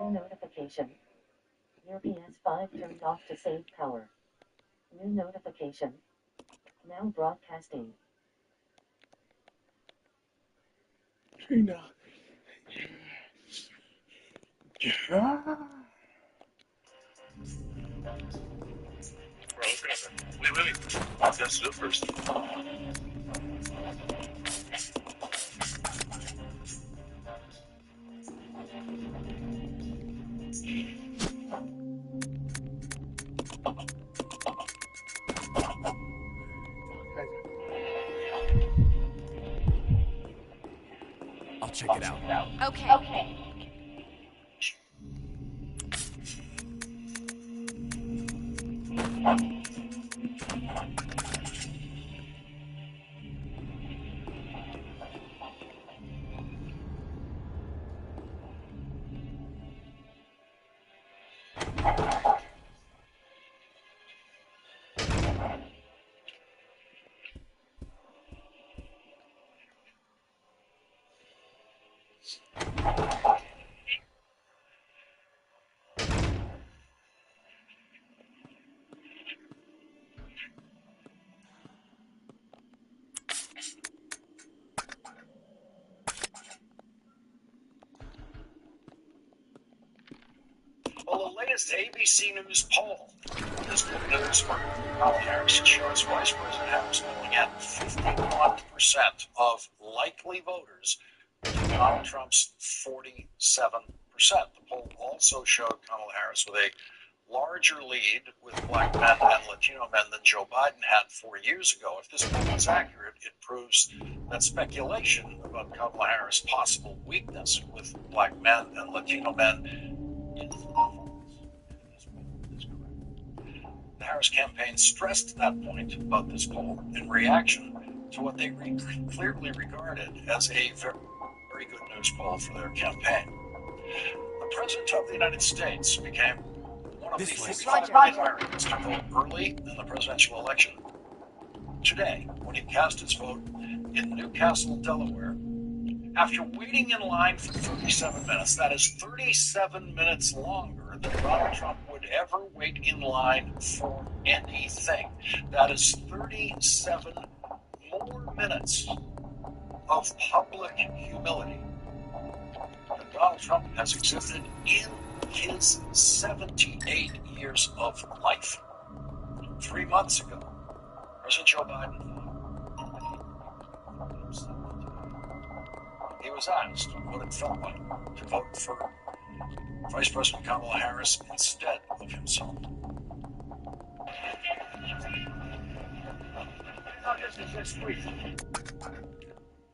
New notification. Your PS5 turned off to save power. New notification. Now broadcasting. Trina. Wait. What's that to do first? I'll check it out. Okay. Well, the latest ABC News poll is looking at this for Kamala Harris. It shows Vice President Harris polling at 51% of likely voters to Donald Trump's 47%. The poll also showed Kamala Harris with a larger lead with black men and Latino men than Joe Biden had 4 years ago. If this poll is accurate, it proves that speculation about Kamala Harris' possible weakness with black men and Latino men is false. This poll is correct. The Harris campaign stressed that point about this poll in reaction to what they clearly regarded as a very good news poll for their campaign. The President of the United States became one of the 45 million Americans to vote early in the presidential election. Today, when he cast his vote in Newcastle, Delaware, after waiting in line for 37 minutes, that is 37 minutes longer than Donald Trump would ever wait in line for anything. That is 37 more minutes of public humility than Donald Trump has exhibited in his 78 years of life. 3 months ago, President Joe Biden he was asked what it felt like to vote for Vice President Kamala Harris instead of himself.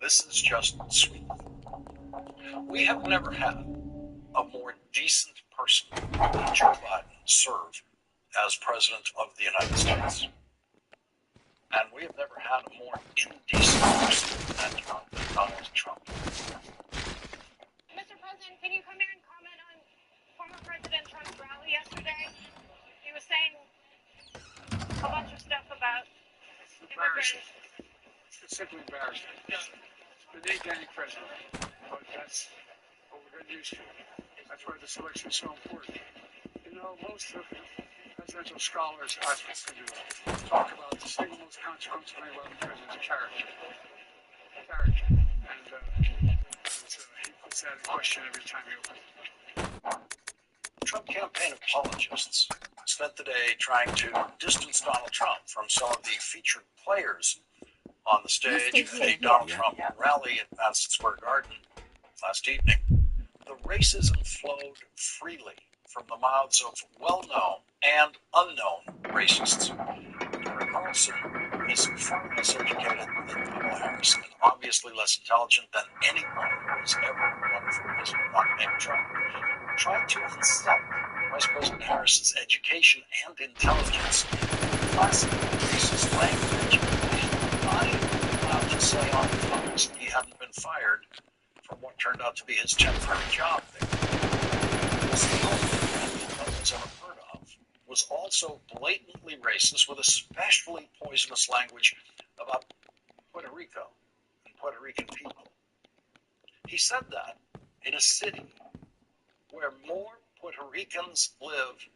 This is just sweet. We have never had a more decent person than Joe Biden serve as President of the United States. And we have never had a more indecent person than Donald Trump. Mr. President, can you come here and comment on former President Trump's rally yesterday? He was saying a bunch of stuff about immigrants. It's simply embarrassing. The name president, but that's what we're going to use for. That's why this election is so important. You know, most of presidential scholars I've spoken to talk about the single most consequential thing about the president's character. And he puts that in question every time he opens it. Trump campaign apologists spent the day trying to distance Donald Trump from some of the featured players on the stage at a Donald Trump rally at Madison Square Garden last evening. The racism flowed freely from the mouths of well-known and unknown racists. Tucker Carlson is far less educated than Kamala Harris and obviously less intelligent than anyone who has ever run for president, not named Trump. Tried to insult Vice President Harris's education and intelligence with classic racist language, and not even allowed to say on Fox he hadn't been fired from what turned out to be his temporary job there. This no one's ever heard of was also blatantly racist with especially poisonous language about Puerto Rico and Puerto Rican people. He said that in a city where more Puerto Ricans live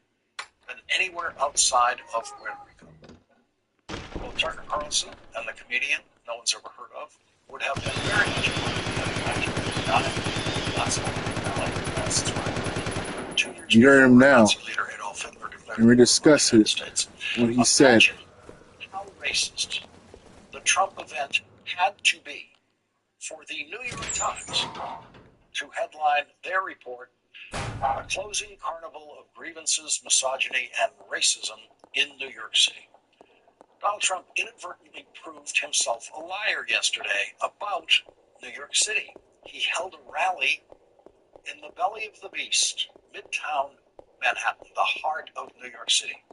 than anywhere outside of Puerto Rico. Both Tucker Carlson and the comedian no one's ever heard of would have been very educated in 1939. Lots of people like Madison Square Garden. 2 years You heard him before now. Nazi leader Adolf Hitler declared And we discuss war on the it. United States. What he said. Imagine how racist the Trump event had to be for the New York Times to headline their report, "A Closing Carnival of Grievances, Misogyny, and Racism in New York City." Donald Trump inadvertently proved himself a liar yesterday about New York City. He held a rally in the belly of the beast, Midtown Manhattan, the heart of New York City.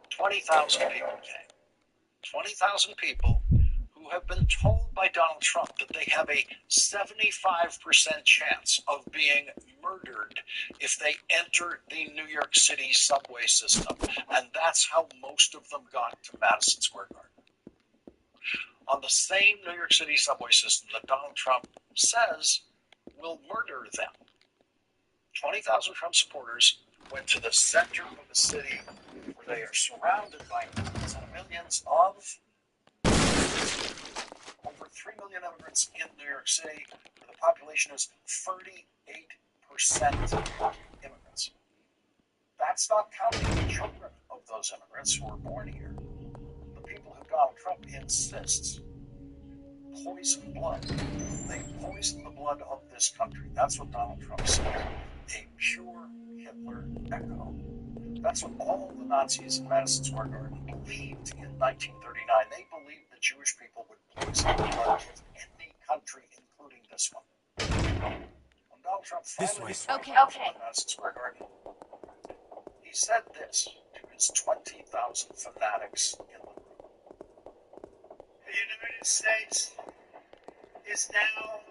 20,000 people came. 20,000 people who have been told by Donald Trump that they have a 75% chance of being murdered if they enter the New York City subway system. And that's how most of them got to Madison Square Garden. On the same New York City subway system that Donald Trump says will murder them. 20,000 Trump supporters went to the center of the city where they are surrounded by millions and millions of over 3 million immigrants in New York City, where the population is 38% immigrants. That's not counting the children of those immigrants who were born here. The people who Donald Trump insists poison blood. They poison the blood of this country. That's what Donald Trump said. A pure Hitler echo. That's what all the Nazis in Madison Square Garden believed in 1939. They believed the Jewish people would poison the blood of any country, including this one. When Donald Trump finally Okay. in Madison Square Garden, he said this to his 20,000 fanatics in the room. The United States is now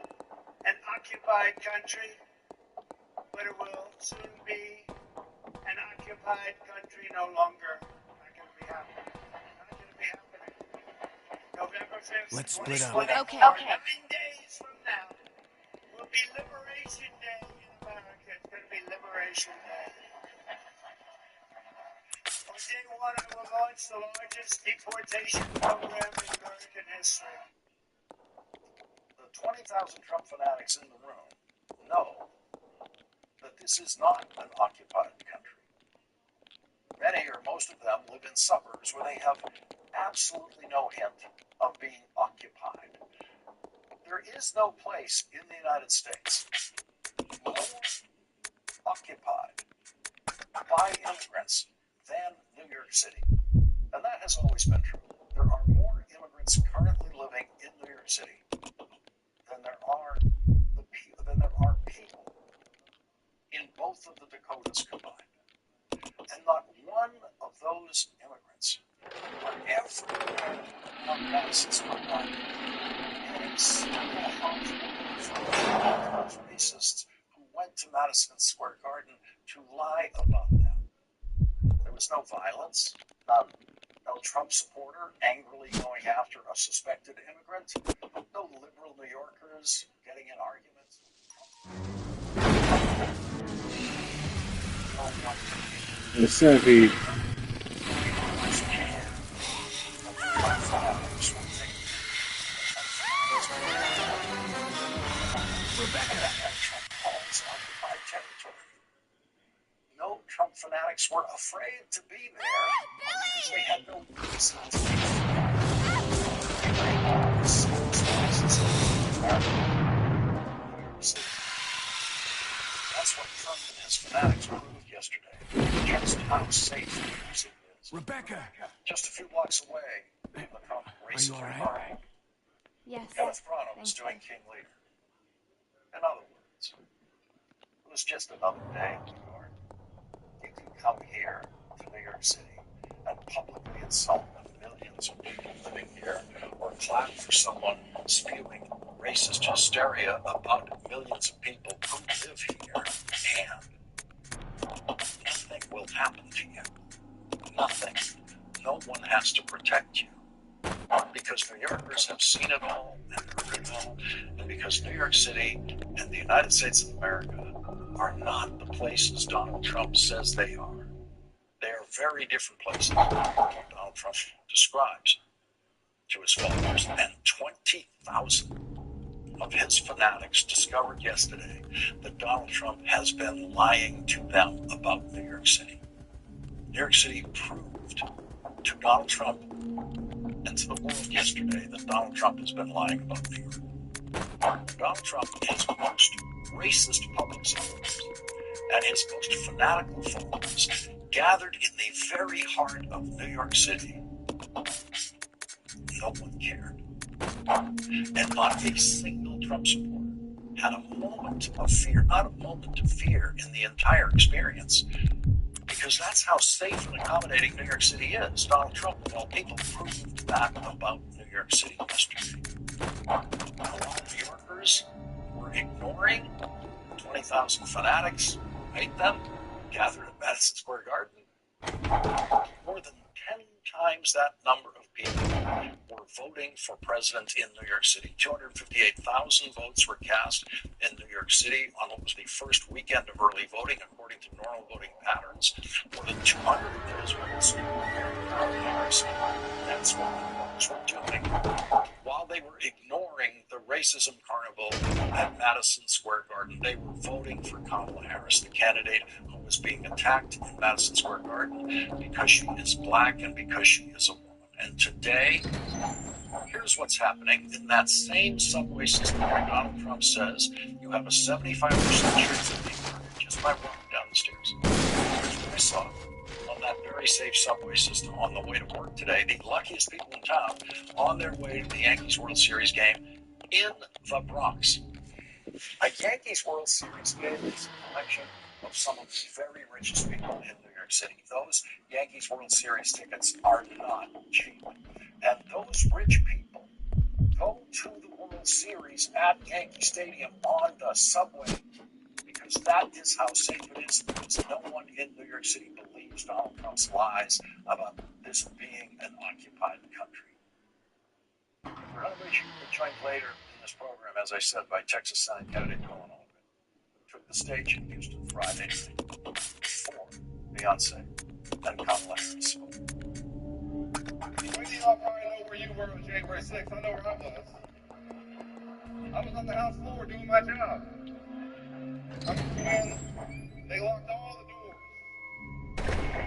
an occupied country, but it will soon be an occupied country no longer. Not going to be happening. Not going to be happening. November 5th, Let's split up. 2024, Okay. 9 days from now, will be Liberation Day in America. It's going to be Liberation Day. On day one, I will launch the largest deportation program in American history. The 20,000 Trump fanatics in the room know that this is not an occupied country. Many or most of them live in suburbs where they have absolutely no hint of being occupied. There is no place in the United States more occupied by immigrants than New York City. And that has always been true. There are more immigrants currently living in New York City than there are people in both of the Dakotas combined. And not one of those immigrants are ever on Madison Square Garden in a single household of racists who went to Madison Square Garden to lie about them. There was no violence, none. No Trump supporter angrily going after a suspected immigrant. No liberal New Yorkers getting in arguments. The centipede. No Trump fanatics were afraid to be there because they had no reason to be there. That's what Trump and his fanatics proved yesterday. Just how safe New York City is. Rebecca! Just a few blocks away from the Trump race all right? party, Yes. Kenneth Branagh was doing King Lear. In other words, it was just another day in New York. You can come here to New York City and publicly insult the millions of people living here, or clap for someone spewing racist hysteria about millions of people who live here, and nothing will happen to you. Nothing. No one has to protect you. Because New Yorkers have seen it all and heard it all, and because New York City and the United States of America are not the places Donald Trump says they are. They are very different places than what Donald Trump describes to his followers. And 20,000 of his fanatics discovered yesterday that Donald Trump has been lying to them about New York City. New York City proved to Donald Trump and to the world yesterday that Donald Trump has been lying about New York. Donald Trump is most racist public supporters and his most fanatical followers gathered in the very heart of New York City. No one cared. And not a single Trump supporter had a moment of fear, not a moment of fear in the entire experience, because that's how safe and accommodating New York City is. Donald Trump, of all people, proved that about New York City yesterday. A lot of New Yorkers were ignoring 20,000 fanatics who hate them, gathered at Madison Square Garden. More than 10 times that number of people were voting for president in New York City. 258,000 votes were cast in New York City on what was the first weekend of early voting, according to normal voting patterns. More than 200 of those votes were Harris. That's what the voters were doing while they were ignoring the racism carnival at Madison Square Garden. They were voting for Kamala Harris, the candidate who was being attacked in Madison Square Garden because she is black and because she is a woman. And today, here's what's happening. In that same subway system where Donald Trump says you have a 75% chance of being murdered just by walking down the stairs. Here's what I saw on that very safe subway system on the way to work today. The luckiest people in town on their way to the Yankees World Series game in the Bronx. A Yankees World Series game is a collection of some of the very richest people in New York City. Those Yankees World Series tickets are not cheap. And those rich people go to the World Series at Yankee Stadium on the subway because that is how safe it is, because no one in New York City believes Donald Trump's lies about this being an occupied country. For Renovation, we're joined later in this program, as I said, by Texas Senate candidate Colin Olin, who took the stage in Houston Friday night before Beyonce and Kamala Harris. Many of y'all probably know where you were on January 6th. I know where I was. I was on the House floor doing my job. I was when they locked all the doors.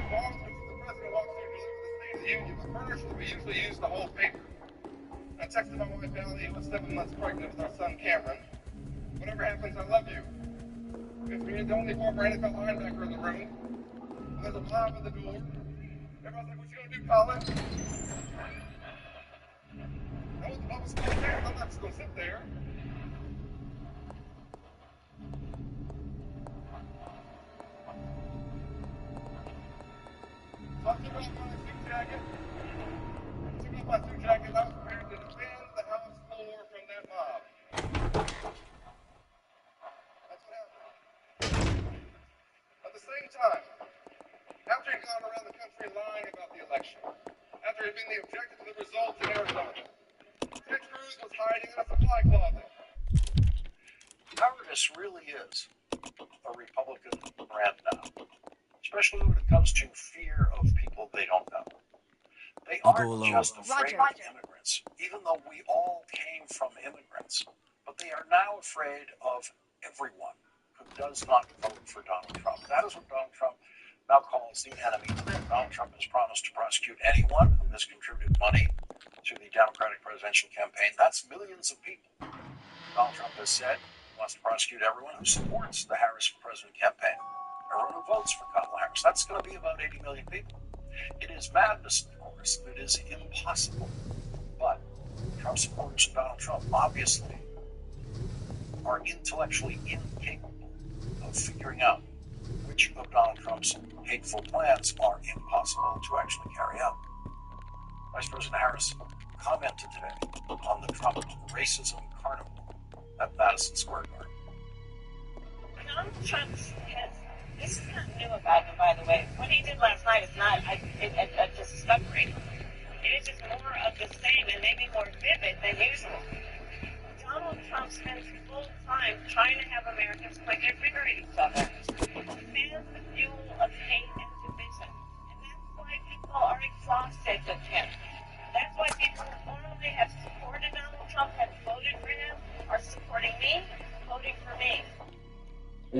While the president walked through to deliver the State of the Union, the furniture that we usually use to hold paper. I texted my wife, Allie, who was 7 months pregnant with our son, Cameron. Whatever happens, I love you. Because we had the only former NFL linebacker in the room. And there's a mob at the door. Everybody's like, what you gonna do, Colin? I was going there. I'm not just gonna sit there. So I took off my suit jacket. And I was prepared to defend the House floor from that mob. That's what happened. At the same time, after he'd gone around the country lying about the election, after he'd been the objective of the results in Arizona, Ted Cruz was hiding in a supply closet. Cowardice really is a Republican brand now, especially when it comes to fear of people they don't know. They aren't just afraid of immigrants, even though we all came from immigrants, but they are now afraid of everyone who does not vote for Donald Trump. That is what Donald Trump now calls the enemy. Donald Trump has promised to prosecute anyone who has contributed money to the Democratic presidential campaign. That's millions of people. Donald Trump has said he wants to prosecute everyone who supports the Harris for President campaign, everyone who votes for Kamala Harris. That's going to be about 80 million people. It is madness, of course. It is impossible. But Trump supporters of Donald Trump obviously are intellectually incapable of figuring out which of Donald Trump's hateful plans are impossible to actually carry out. Vice President Harris commented today on the Trump racism carnival at Madison Square Garden. Donald Trump this is not new about him, by the way. What he did last night is not a discovery. It is just more of the same and maybe more vivid than usual. Donald Trump spends full time trying to have Americans point their finger at each other.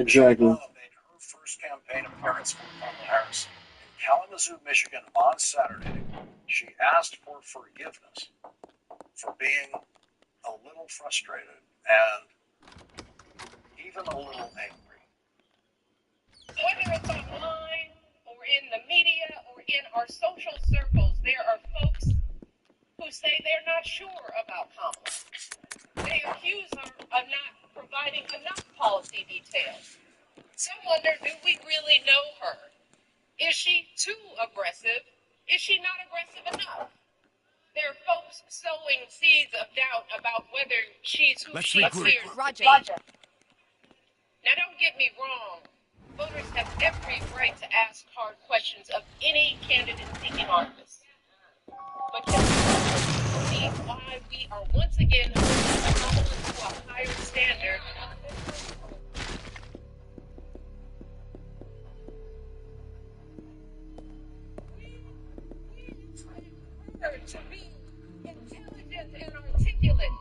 Exactly. Obama made her first campaign appearance for Kamala Harris in Kalamazoo, Michigan on Saturday. She asked for forgiveness for being a little frustrated and even a little angry. Whether it's online or in the media or in our social circles, there are folks who say they're not sure about Kamala. They accuse her of not providing enough policy details. Some wonder, do we really know her? Is she too aggressive? Is she not aggressive enough? There are folks sowing seeds of doubt about whether she's who she appears to be. Now, don't get me wrong. Voters have every right to ask hard questions of any candidate seeking office. But can you see why we are once again holding Kamala to a higher standard? To be intelligent and articulate,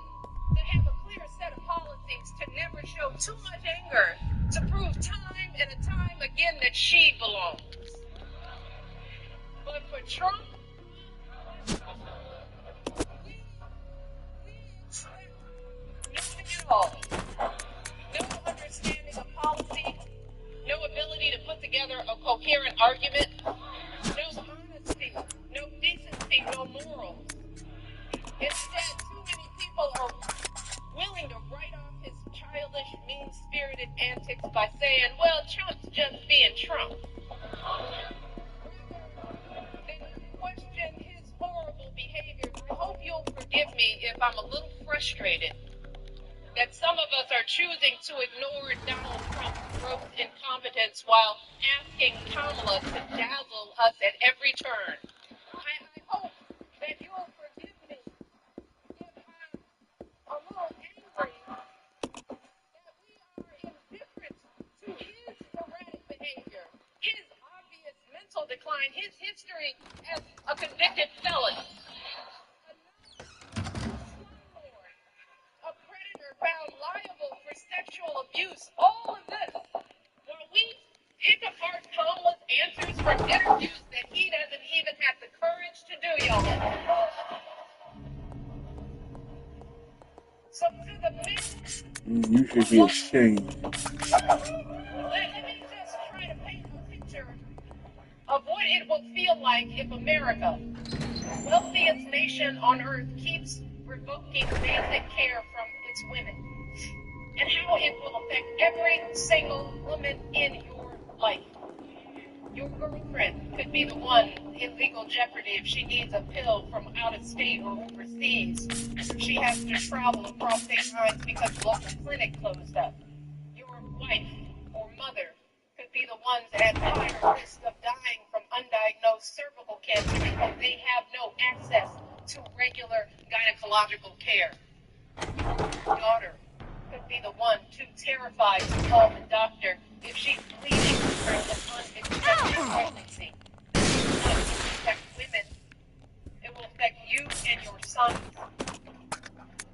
to have a clear set of policies, to never show too much anger, to prove time and a time again that she belongs. But for Trump, nothing at all. No understanding of policy, no ability to put together a coherent argument, no honesty, no decency, no morals. Instead, too many people are willing to write off his childish, mean-spirited antics by saying, well, Trump's just being Trump. Then question his horrible behavior. I hope you'll forgive me if I'm a little frustrated that some of us are choosing to ignore Donald Trump's gross incompetence while asking Kamala to dazzle us at every turn. I hope that you'll forgive me if I'm a little angry that we are indifferent to his erratic behavior, his obvious mental decline, his history as a convicted felon, a predator found liable for sexual abuse, all of this, while we pick apart Kamala's answers from interviews that he doesn't even have the courage to do, y'all. So to the men, You should be ashamed. let me just try to paint a picture of what it will feel like if America, wealthiest nation on earth, keeps revoking basic care from its women, and how it will affect every single woman in your life. Your girlfriend could be the one in legal jeopardy if she needs a pill from out of state or overseas, or she has to travel across state lines because the local clinic closed up. Your wife or mother could be the ones at higher risk of dying from undiagnosed cervical cancer because they have no access to regular gynecological care. Your daughter could be the one too terrified to call the doctor if she's bleeding from an unexpected pregnancy. It will affect women. It will affect you and your sons.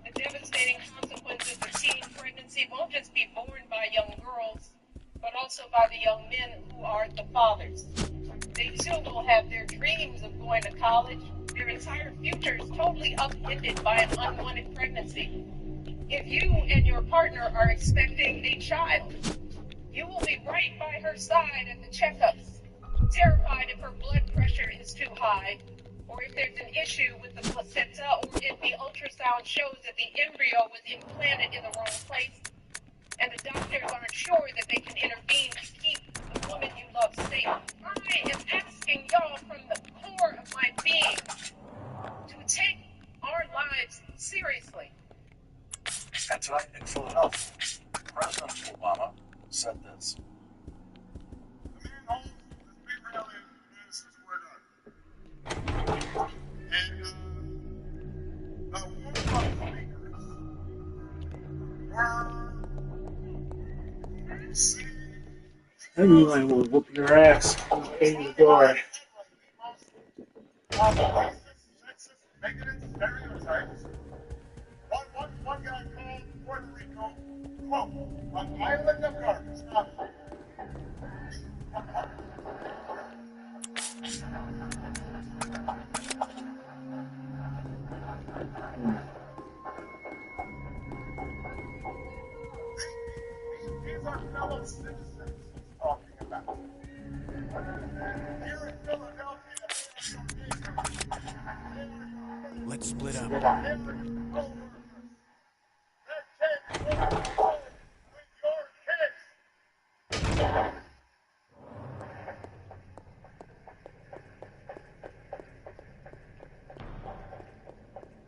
The devastating consequences of teen pregnancy won't just be borne by young girls, but also by the young men who are the fathers. They too will have their dreams of going to college, their entire futures totally upended by an unwanted pregnancy. If you and your partner are expecting a child, you will be right by her side at the checkups, terrified if her blood pressure is too high, or if there's an issue with the placenta, or if the ultrasound shows that the embryo was implanted in the wrong place, and the doctors aren't sure that they can intervene to keep the woman you love safe. I am asking y'all from the core of my being to take our lives seriously. And tonight in Philadelphia, President Obama said this. The main home of this big rally in Madison Square Garden. And one of the speakers were saying, I knew I would whoop your ass when you came to the door. racist, sexist, bigoted stereotypes. One guy called Puerto Rico smoke. I looked up garbage. These are fellow citizens he's talking about. Here in Philadelphia, Let's split up. they are your co-workers. They're taking what you want with your kids.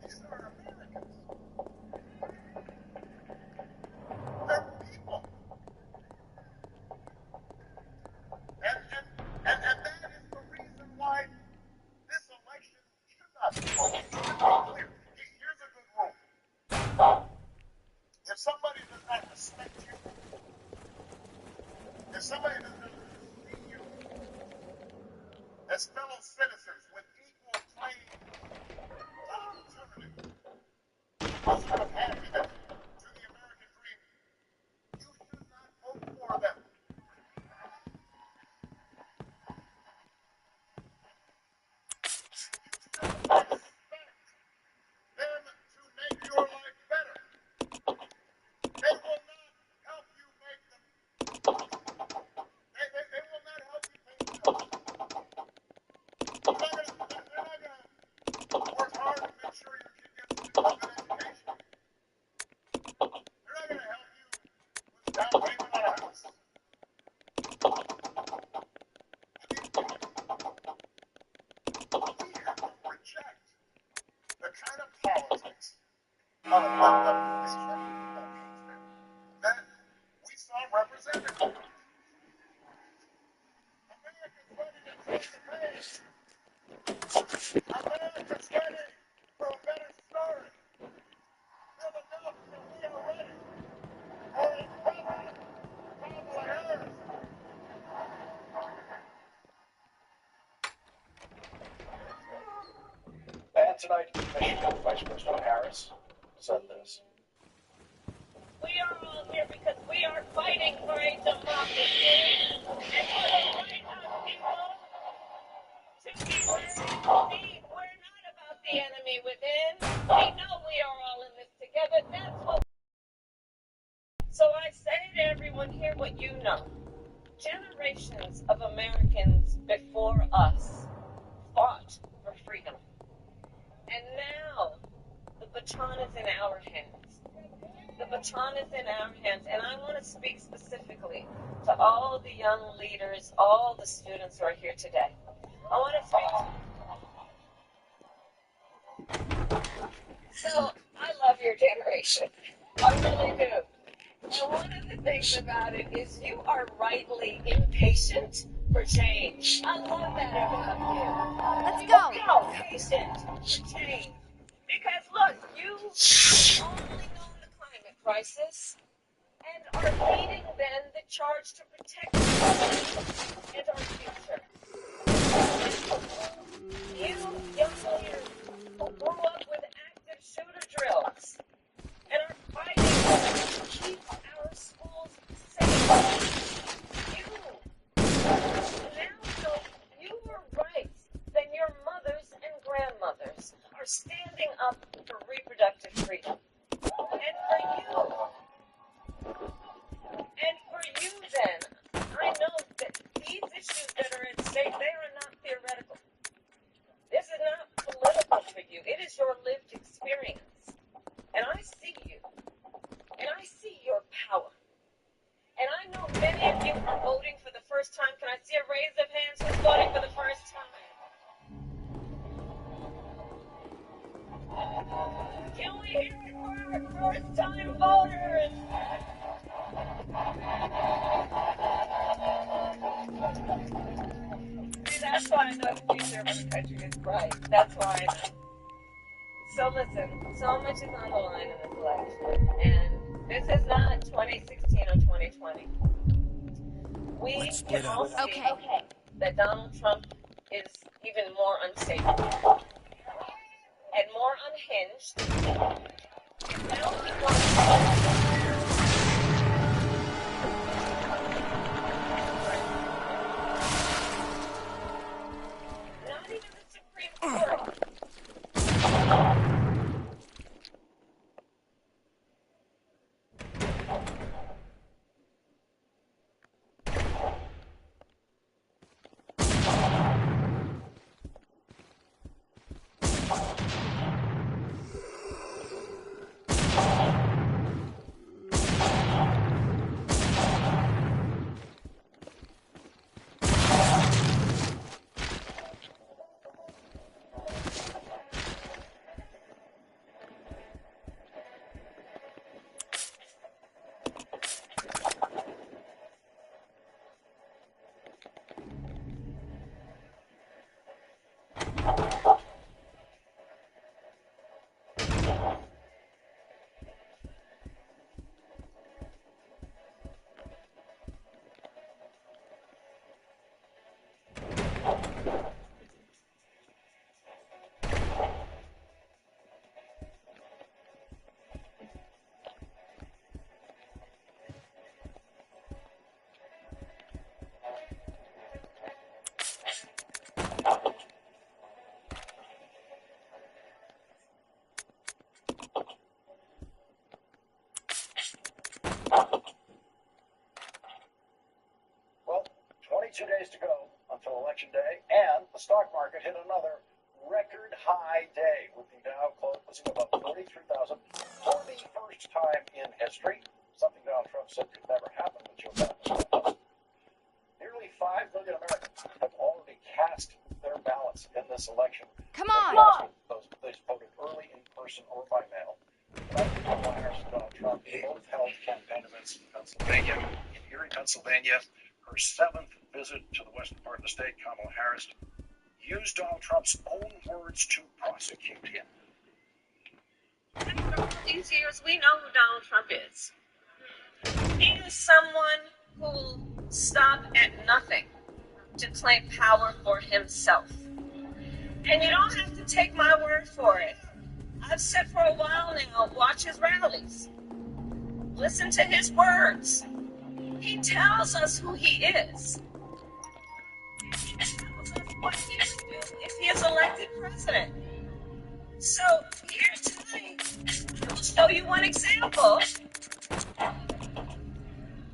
These are Americans. They're people. And that is the reason why this election should not be voted. Clear. Here's a good rule. If somebody does not respect you, if somebody does not see you as fellow citizens with equal claim to opportunity, sort of happiness to the American dream, you should not vote for them. Expect them to make your life better. They will not help you make them. They will not help you pay the bills. They're not gonna work hard to make sure your kid gets a good education. They're not gonna help you with down payment on a house. We have to reject the kind of politics that we saw represented. America's ready to take the pain. America's ready for a better story. Philadelphia, we are ready for a President Kamala Harris. And tonight, Michigan Vice President Harris said this. We are all here because we are fighting for a democracy and for the right of people to be free. We're not about the enemy within. We know we are all in this together. That's what. So I say to everyone here what you know. Generations of Americans before us fought for freedom. And now the baton is in our hands. The baton is in our hands. And I want to speak specifically to all the young leaders, all the students who are here today. I want to speak. So I love your generation. I really do. And one of the things about it is you are rightly impatient for change. I love that about you. Let's go. How patient for change. Because look, you only know the climate crisis and are leading then the charge to protect us and our future. You, young leaders who grew up with active shooter drills and are fighting to keep our schools safe. Now know you were right. Then your mothers and grandmothers are standing up for reproductive freedom. And for you then, I know that these issues that are at stake, they are not theoretical. This is not political for you. It is your lived experience. And I see you. And I see your power. And I know many of you are voting for the first time. Can I see a raise of hands who's voting for the first time? Can we hear it for our first time voters? See, that's why I know the future of our country is bright. That's why I know. So listen, so much is on the line in this election, and this is not 2016 or 2020. We can all see that Donald Trump is even more unstable and more unhinged. Now he wants 2 days to go until Election Day, and the stock market hit another record high day with the Dow closing above 43,000 for the first time in history, something Donald Trump said could never happen with Joe Biden. Nearly 5 million Americans have already cast their ballots in this election. Come on! Those voted early, in person, or by mail. Kamala Harris and Donald Trump both held campaign events in Pennsylvania. In Erie, Pennsylvania, her 7th visit to the western part of the state, Kamala Harris used Donald Trump's own words to prosecute him. After all these years, we know who Donald Trump is. He is someone who will stop at nothing to claim power for himself. And you don't have to take my word for it. I've said for a while now, watch his rallies. Listen to his words. He tells us who he is. He tells us what he would do if he is elected president. So here tonight, I will show you one example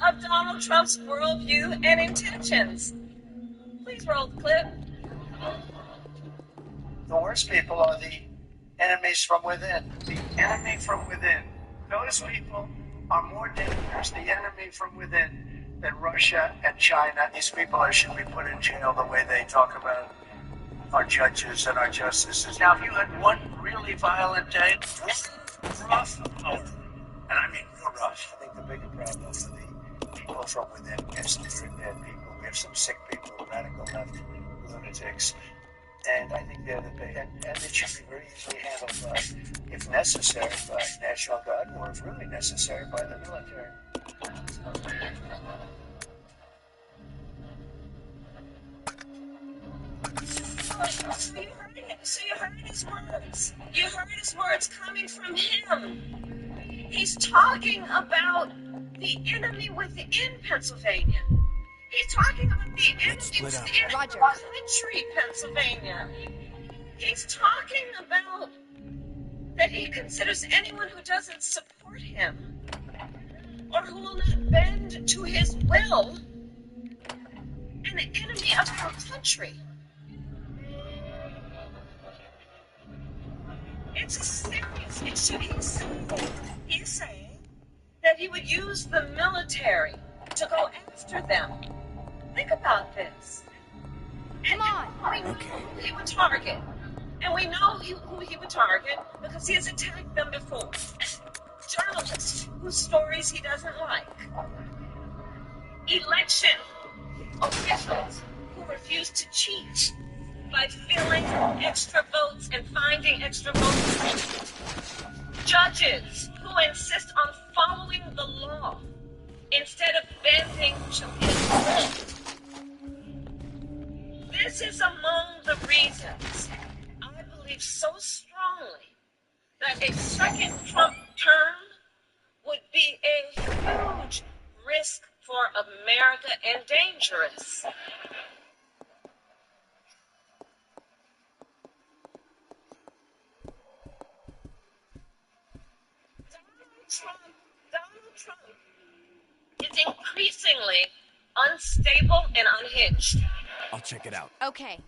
of Donald Trump's worldview and intentions. Please roll the clip. The worst people are the enemies from within. The enemy from within. Those people are more dangerous, the enemy from within, than Russia and China. These people should be put in jail the way they talk about our judges and our justices. Now, if you had one really violent day, rough hour, and I mean real rough, I think the bigger problem for the people from within, we have some very bad people, we have some sick people, radical left lunatics, and I think they're the big, and it should be very easily handled, if necessary, by National Guard, or if really necessary, by the military. So you heard his words. You heard his words coming from him. He's talking about the enemy within Pennsylvania. He's talking about the enemy within our country, Pennsylvania. He's talking about that he considers anyone who doesn't support him or who will not bend to his will an enemy of our country. It's a serious issue. He's saying that he would use the military to go after them. Think about this. Come on. We know who he would target. And we know who he would target because he has attacked them before. Journalists whose stories he doesn't like. Election officials who refuse to cheat by filling extra votes and finding extra votes. Judges who insist on following the law instead of bending to his will. This is among the reasons I believe so strongly that a second Trump term would be a huge risk for America and dangerous. Donald Trump is increasingly unstable and unhinged. I'll check it out. Okay.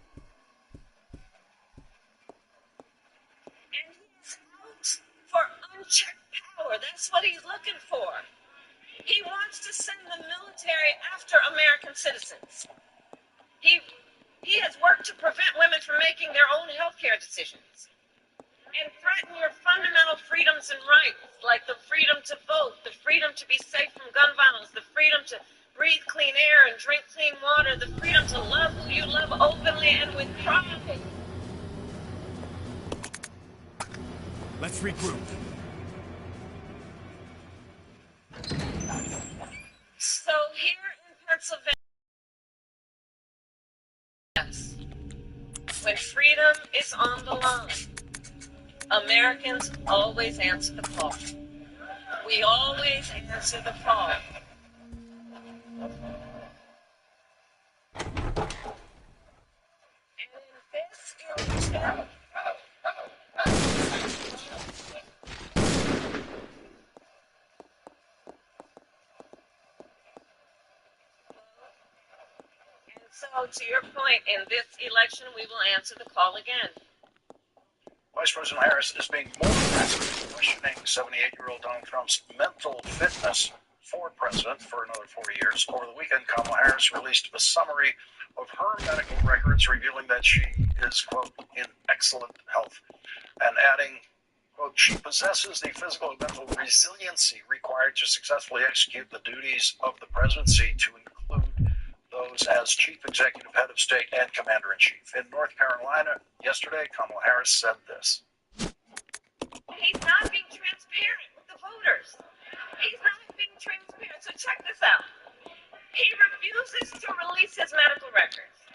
And he's out for unchecked power. That's what he's looking for. He wants to send the military after American citizens. He has worked to prevent women from making their own health care decisions and threaten your fundamental freedoms and rights, like the freedom to vote, the freedom to be safe from gun violence, the freedom to breathe clean air and drink clean water, the freedom to love who you love openly and with pride. Let's regroup. So here in Pennsylvania, when freedom is on the line, Americans always answer the call. We always answer the call. And this is So, to your point, in this election, we will answer the call again. Vice President Harris is being more aggressive, questioning 78-year-old Donald Trump's mental fitness for president for another 4 years. Over the weekend, Kamala Harris released a summary of her medical records, revealing that she is, quote, in excellent health, and adding, quote, she possesses the physical and mental resiliency required to successfully execute the duties of the presidency, to include those as chief executive, head of state, and commander-in-chief. In North Carolina yesterday, Kamala Harris said this. He's not being transparent with the voters. He's not being transparent. So check this out. He refuses to release his medical records.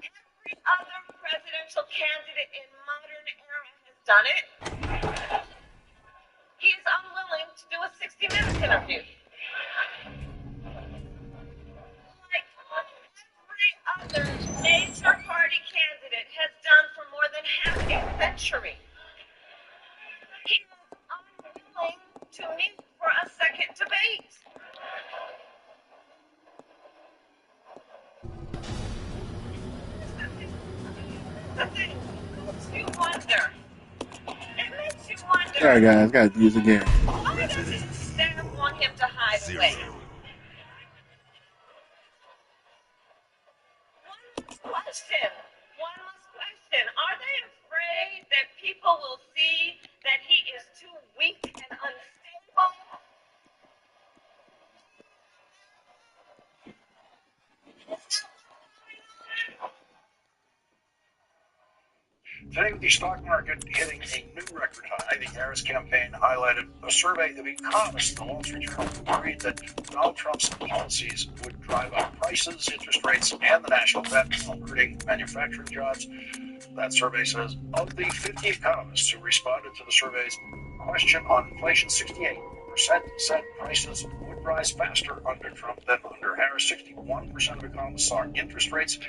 Every other presidential candidate in modern era has done it. He is unwilling to do a 60 Minutes interview. Like every other major party candidate has done for more than half a century. He is unwilling to meet for a second debate. The thing makes you wonder. It makes you wonder. Sorry, guys, got to use again. Why does his staff want him to hide away? One must question. Are they afraid that people will see that he is too weak and unstable? Today, with the stock market hitting a new record high, the Harris campaign highlighted a survey of economists in the Wall Street Journal agreed that Donald Trump's policies would drive up prices, interest rates, and the national debt, while hurting manufacturing jobs. That survey says of the 50 economists who responded to the survey's question on inflation, 68% said prices would rise faster under Trump than under Harris. 61% of economists saw interest rates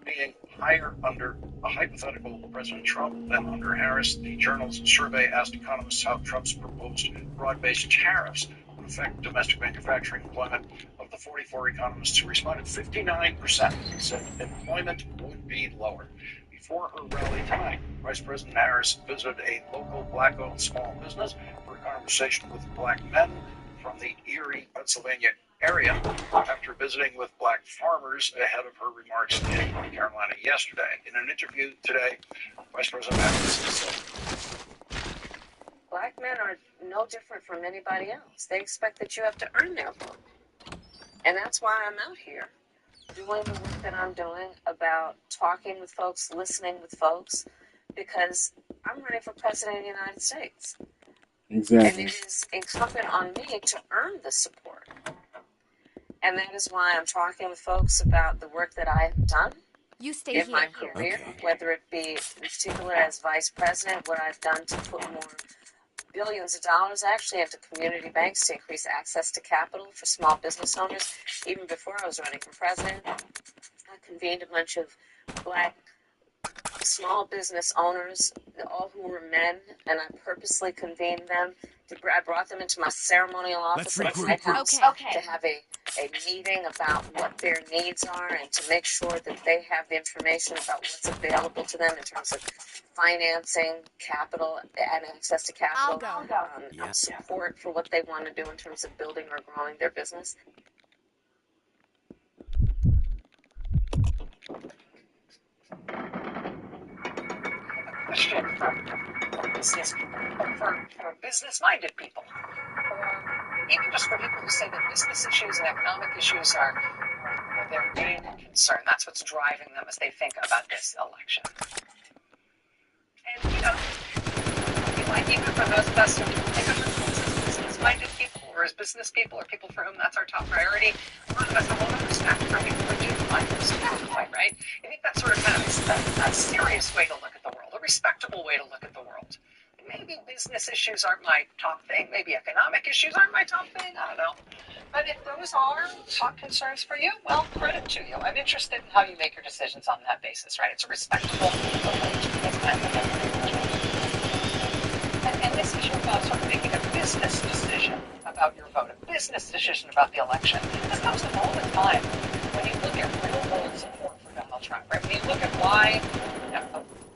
being higher under a hypothetical President Trump than under Harris. The Journal's survey asked economists how Trump's proposed broad-based tariffs would affect domestic manufacturing employment. Of the 44 economists who responded, 59% said employment would be lower. Before her rally tonight, Vice President Harris visited a local black-owned small business for a conversation with black men from the Erie, Pennsylvania area after visiting with black farmers ahead of her remarks in North Carolina yesterday. In an interview today, Vice President Harris said, black men are no different from anybody else. They expect that you have to earn their vote. And that's why I'm out here doing the work that I'm doing about talking with folks, listening with folks, because I'm running for president of the United States. Exactly. And it is incumbent on me to earn the support. And that is why I'm talking with folks about the work that I have done in my career, whether it be in particular as vice president, what I've done to put more billions of dollars actually into community banks to increase access to capital for small business owners. Even before I was running for president, I convened a bunch of black small business owners, all who were men, and I purposely convened them. I brought them into my ceremonial office at the White House to have a meeting about what their needs are and to make sure that they have the information about what's available to them in terms of financing, capital, and access to capital, support for what they want to do in terms of building or growing their business. Question for business people, for business-minded people, or even just for people who say that business issues and economic issues are their main concern. That's what's driving them as they think about this election. And, even for those of us who think of themselves as business-minded people, or as business people, or people for whom that's our top priority, a lot of us have a lot of respect for people who do find themselves right? I think that's sort of a serious way to look at the world, a respectable way to look at the world. Maybe business issues aren't my top thing. Maybe economic issues aren't my top thing. I don't know. But if those are top concerns for you, well, credit to you. I'm interested in how you make your decisions on that basis, right? It's a respectable way to make that. And this issue about sort of making a business decision about your vote, a business decision about the election. This comes up all the time when you look at real-world support for Donald Trump, right? When you look at why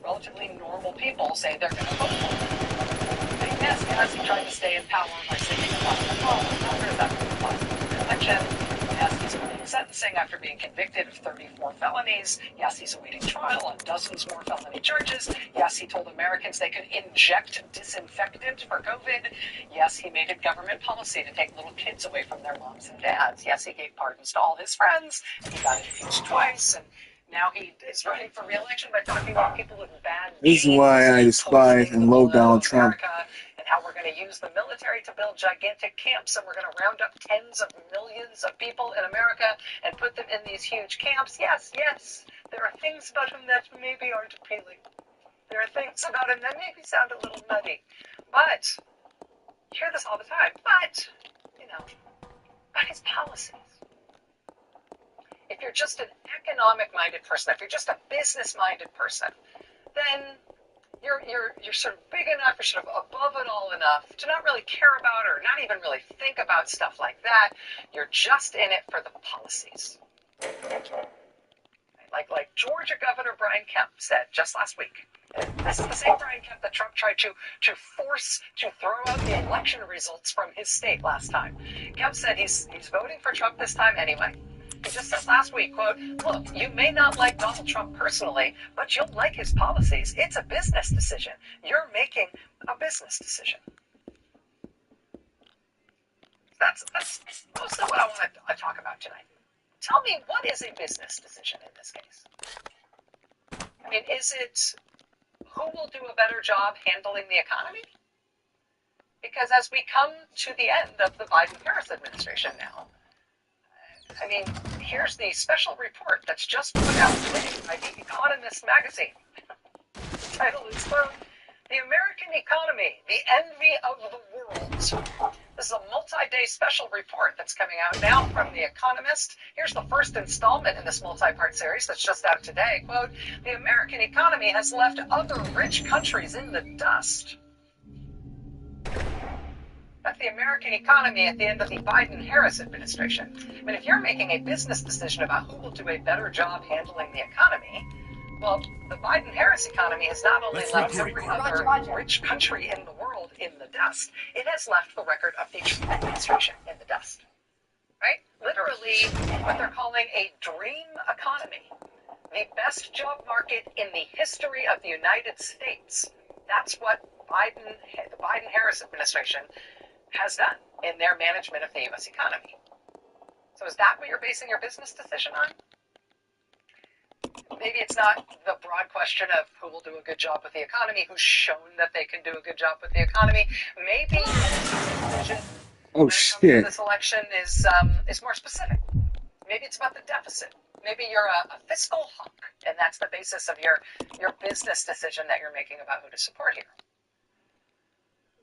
relatively normal people say they're going to vote for him. And yes, has he tried to stay in power by saving a lot of Congress after the last election? Yes, he's awaiting sentencing after being convicted of 34 felonies. Yes, he's awaiting trial on dozens more felony charges. Yes, he told Americans they could inject disinfectant for COVID. Yes, he made it government policy to take little kids away from their moms and dads. Yes, he gave pardons to all his friends. He got impeached twice, and now he is running for re-election by talking about people with bad This is why I despise and loathe Donald Trump. And how we're going to use the military to build gigantic camps, and we're going to round up tens of millions of people in America and put them in these huge camps. Yes, there are things about him that maybe aren't appealing. There are things about him that maybe sound a little nutty. But, you hear this all the time, but his policies. If you're just an economic-minded person, if you're just a business-minded person, then you're sort of big enough, you're sort of above it all enough to not really care about or not even really think about stuff like that. You're just in it for the policies. Like Georgia Governor Brian Kemp said just last week. This is the same Brian Kemp that Trump tried to force to throw out the election results from his state last time. Kemp said he's voting for Trump this time anyway. He just said last week, quote, "Look, you may not like Donald Trump personally, but you'll like his policies. It's a business decision. You're making a business decision." That's mostly what I want to talk about tonight. Tell me, what is a business decision in this case? I mean, is it who will do a better job handling the economy? Because as we come to the end of the Biden-Harris administration now, I mean, here's the special report that's just put out today by The Economist magazine. The title is, quote, "The American Economy, the Envy of the World." This is a multi-day special report that's coming out now from The Economist. Here's the first installment in this multi-part series that's just out today. Quote, "The American economy has left other rich countries in the dust." That's the American economy at the end of the Biden-Harris administration. I mean, if you're making a business decision about who will do a better job handling the economy, well, the Biden-Harris economy has not only left every other rich country in the world in the dust, it has left the record of the Trump administration in the dust. Right? Literally, what they're calling a dream economy. The best job market in the history of the United States. That's what the Biden-Harris administration has done in their management of the U.S. economy. So is that what you're basing your business decision on? Maybe it's not the broad question of who will do a good job with the economy, who's shown that they can do a good job with the economy. Maybe this election is more specific. Maybe it's about the deficit. Maybe you're a fiscal hawk, and that's the basis of your business decision that you're making about who to support here.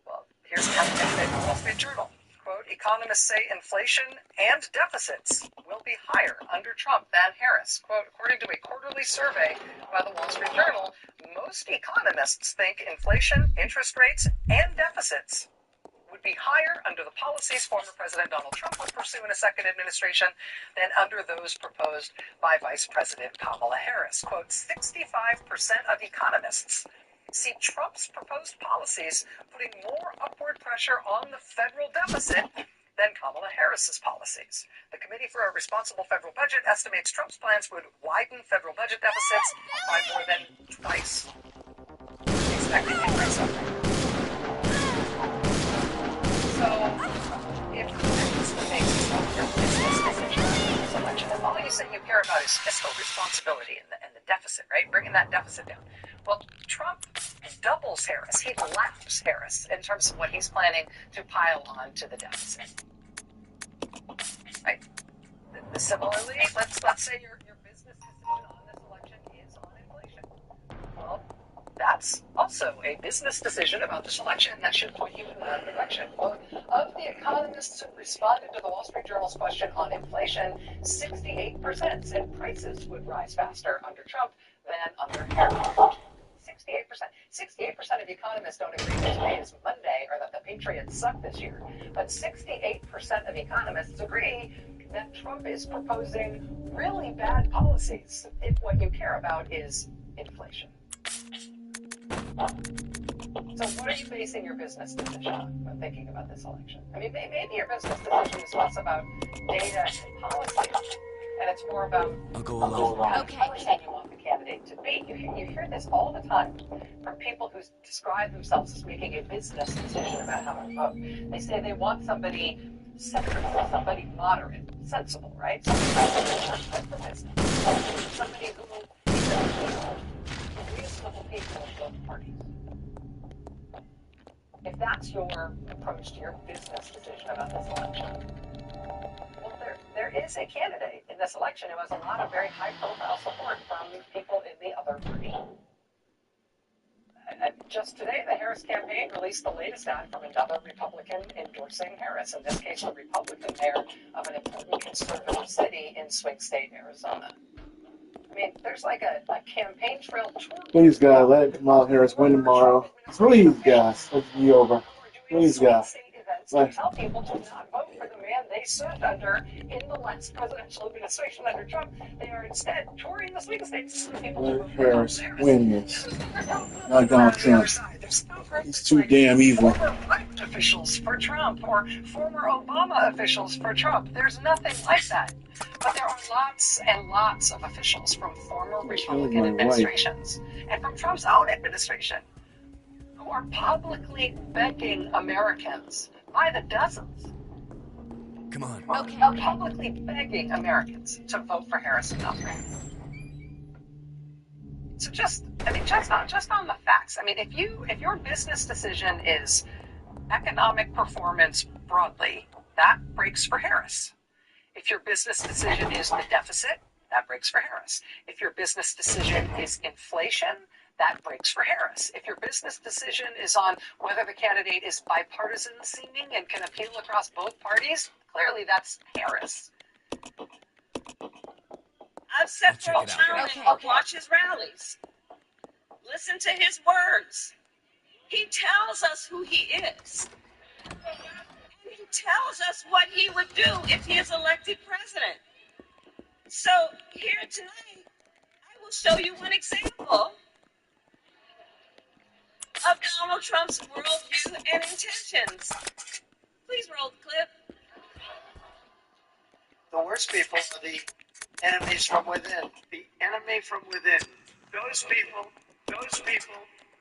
Well, here's the Wall Street Journal. Quote, "Economists say inflation and deficits will be higher under Trump than Harris." Quote, "According to a quarterly survey by the Wall Street Journal, most economists think inflation, interest rates, and deficits would be higher under the policies former President Donald Trump would pursue in a second administration than under those proposed by Vice President Kamala Harris." Quote, 65% of economists see Trump's proposed policies putting more upward pressure on the federal deficit than Kamala Harris's policies. The Committee for a Responsible Federal Budget estimates Trump's plans would widen federal budget deficits by more than twice the expected increase. So, if that's the basis of your business decision in this election, and all you say you care about is fiscal responsibility and the deficit, right? Bringing that deficit down. Well, Trump doubles Harris. He laps Harris in terms of what he's planning to pile on to the deficit. Right? Similarly, let's say your business decision on this election is on inflation. Well, that's also a business decision about this election that should point you in that direction. Well, of the economists who responded to the Wall Street Journal's question on inflation, 68% said prices would rise faster under Trump than under Harris. 68%. 68% of economists don't agree that today is Monday or that the Patriots suck this year. But 68% of economists agree that Trump is proposing really bad policies if what you care about is inflation. So what are you basing your business decision on when thinking about this election? I mean, maybe your business decision is less about data and policy, and it's more about I'll go alone. okay. Person you want the candidate to be. You hear this all the time from people who describe themselves as making a business decision about how to vote. They say they want somebody centered, somebody moderate, sensible, right? Somebody who reasonable people of both parties. If that's your approach to your business decision about this election, well, there is a candidate in this election who has a lot of very high-profile support from people in the other party. Just today, the Harris campaign released the latest ad from another Republican endorsing Harris, in this case, the Republican mayor of an important conservative city in swing state, Arizona. I mean, there's like a campaign trail tour. Please, God, let Kamala Harris win tomorrow. Please, God, let's be over. Please, God. To tell people to not vote for the man they served under in the last presidential administration under Trump. They are instead touring the swing states. Let Harris win this. Not Donald Trump. He's too damn evil. Former elected officials for Trump or former Obama officials for Trump. There's nothing like that. But there are lots and lots of officials from former Republican administrations and from Trump's own administration who are publicly begging Americans by the dozens. Come on. Okay. Publicly begging Americans to vote for Harris and not Trump. So just on the facts. I mean, if your business decision is economic performance broadly, that breaks for Harris. If your business decision is the deficit, that breaks for Harris. If your business decision is inflation, that breaks for Harris. If your business decision is on whether the candidate is bipartisan seeming and can appeal across both parties, clearly that's Harris. I've sat for a time and watch his rallies. Listen to his words. He tells us who he is. And he tells us what he would do if he is elected president. So here tonight, I will show you one example of Donald Trump's worldview and intentions. Please roll the clip. The worst people are the enemies from within. The enemy from within. Those people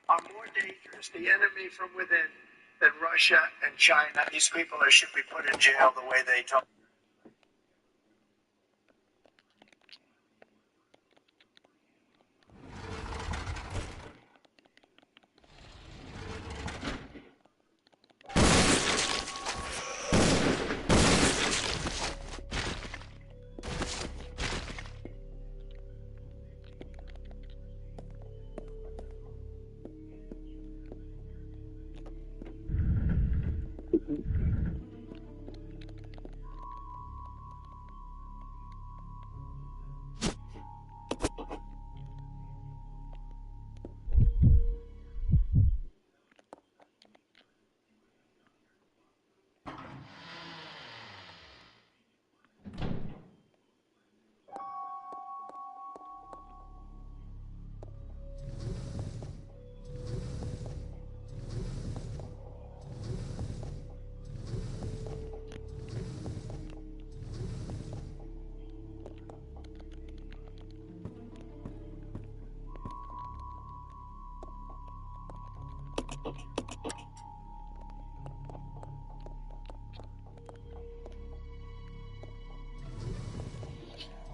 are more dangerous, the enemy from within, than Russia and China. These people should be put in jail the way they talk.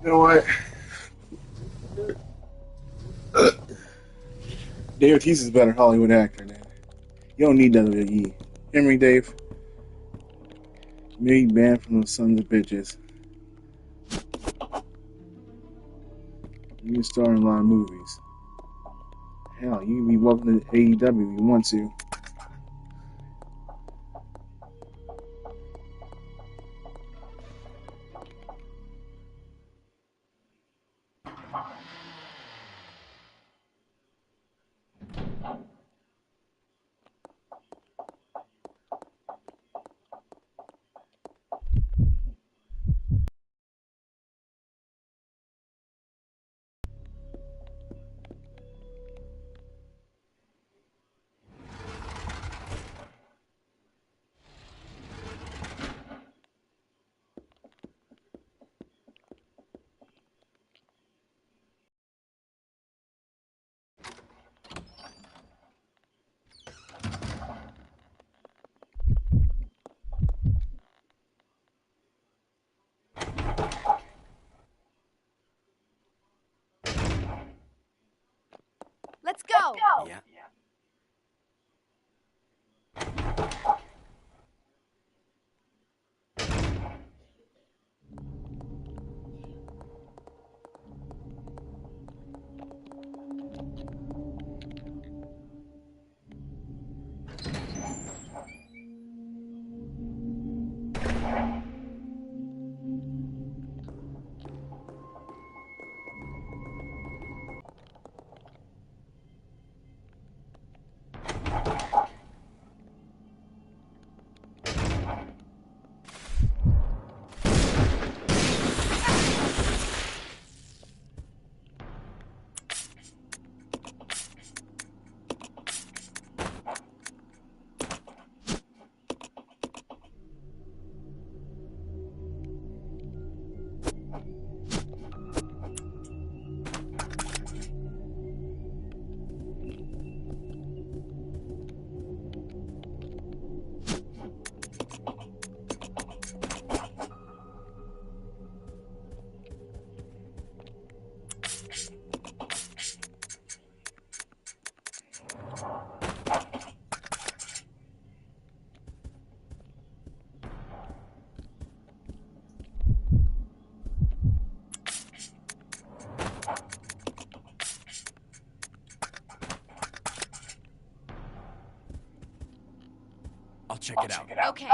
You know what? Dave Bautista is a better Hollywood actor, man. You don't need WWE. Hear me, Dave? Maybe banned from those sons of bitches. You can star in a lot of movies. Hell, you can be welcome to AEW if you want to. go. Yeah. I'll check it out.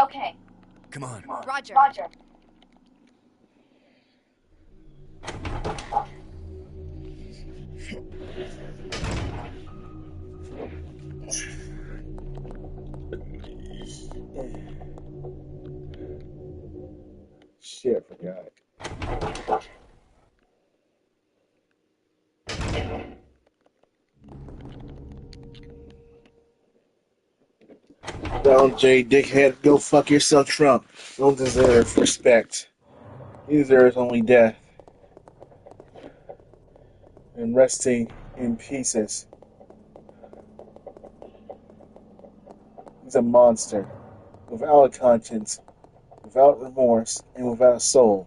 Okay. Come on. Roger. Shit, I forgot. Donald J. Dickhead, go fuck yourself, Trump. You don't deserve respect. He deserves only death. And resting in pieces. He's a monster. Without a conscience, without remorse, and without a soul.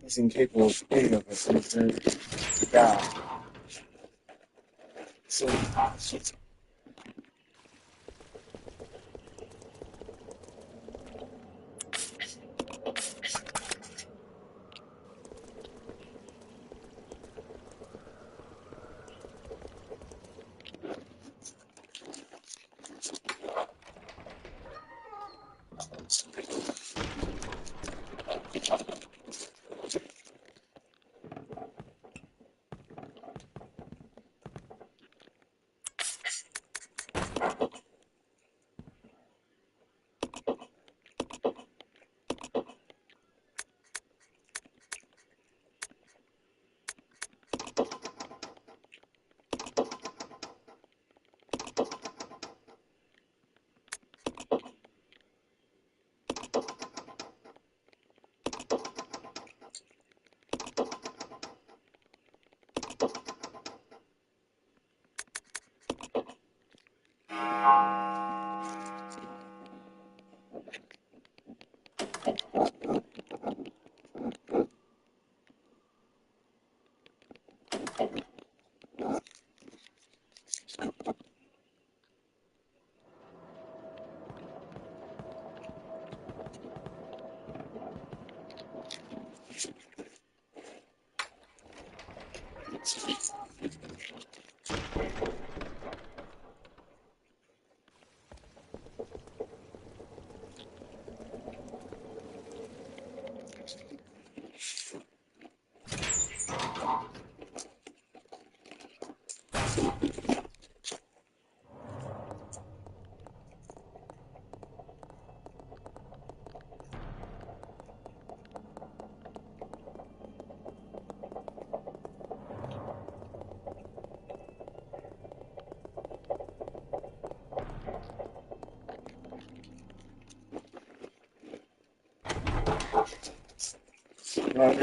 He's incapable of any of us. He deserves to die. So,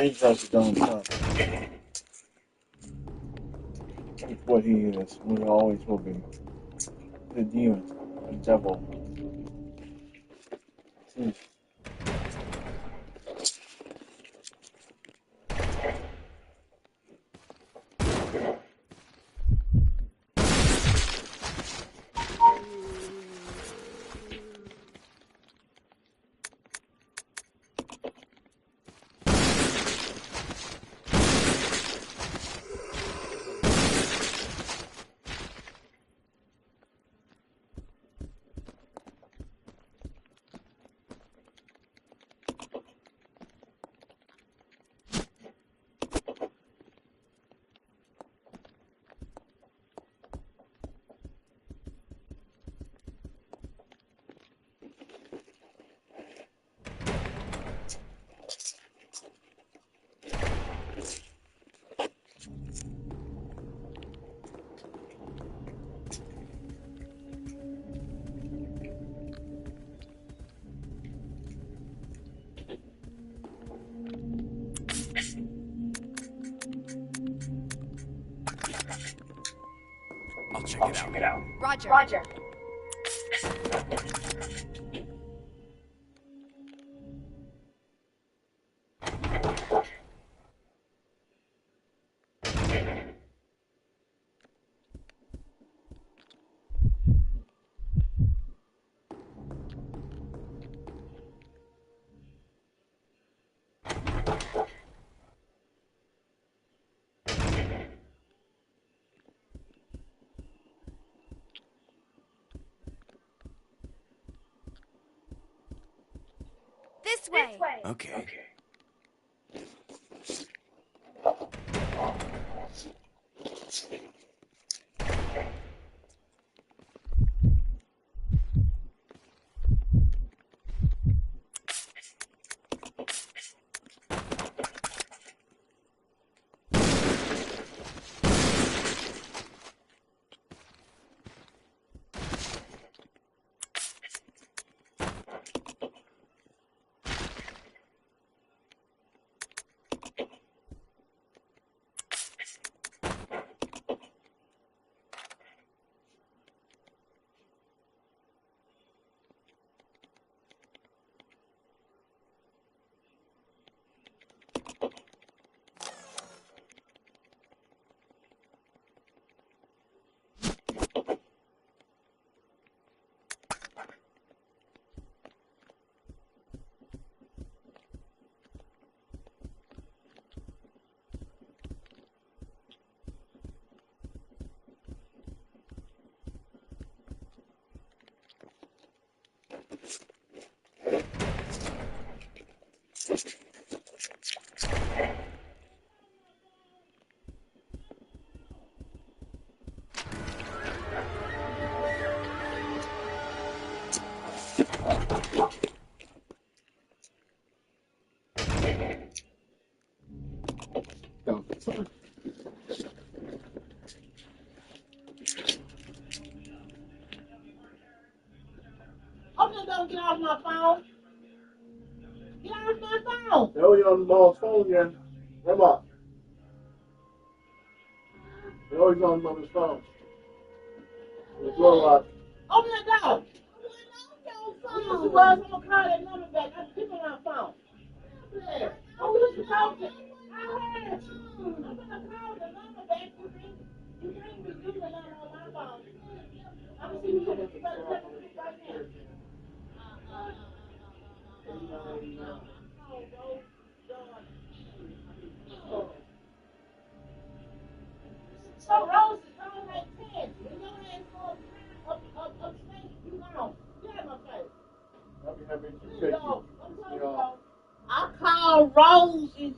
he tries to Donald Trump. It's what he is, what he always will be. The demon, the devil. check it out. Roger. This way. Okay. Get off my phone. Get off my phone. No, you're on the mom's phone again. Come on. You're always on mother's phone. The door locked. Open the door. Yes, you was. I'm going to call that number back. I'm giving my phone. Yeah. Oh, you talking. I heard you. I'm going to call the number back. You can't be using the number on my phone. I'm going to see you better take it right now. So Rose is on like 10. When your ass goes upstate, you gone. Get out of my face. Please go. I'm talking about. I called Rose is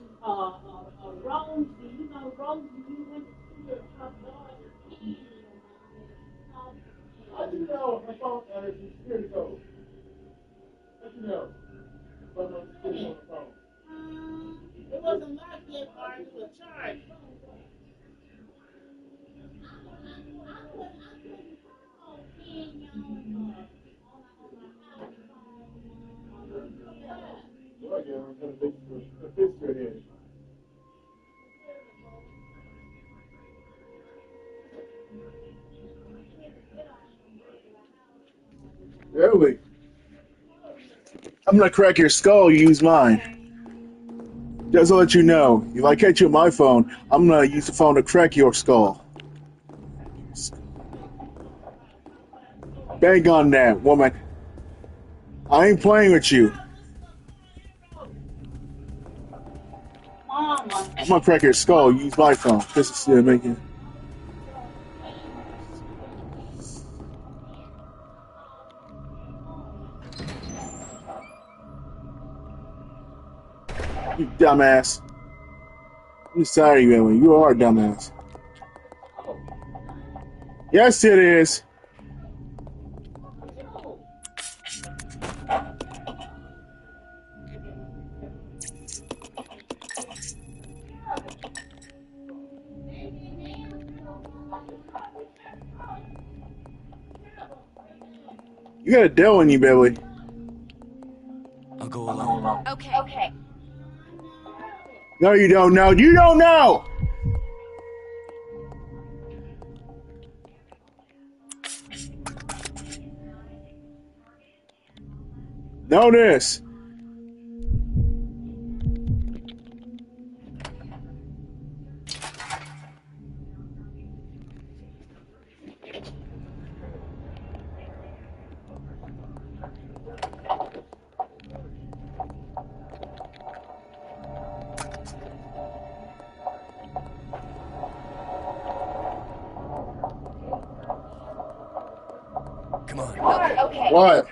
Rosie. You know Rosie, you went to see her daughter. How do you know my phone is security code? How do you know? But my security on the phone. It wasn't locked yet, or it was charged. Really? I'm gonna crack your skull, you use mine. Just to let you know, if I catch you on my phone, I'm gonna use the phone to crack your skull. Bang on that, woman. I ain't playing with you. I'm gonna crack your skull, use my phone. Just to make it. You dumbass. I'm sorry, man. You are a dumbass. Yes, it is. You got a dough in you, Billy. I'll go alone. Okay. No, you don't know. You don't know! Notice. Come on. Okay. What?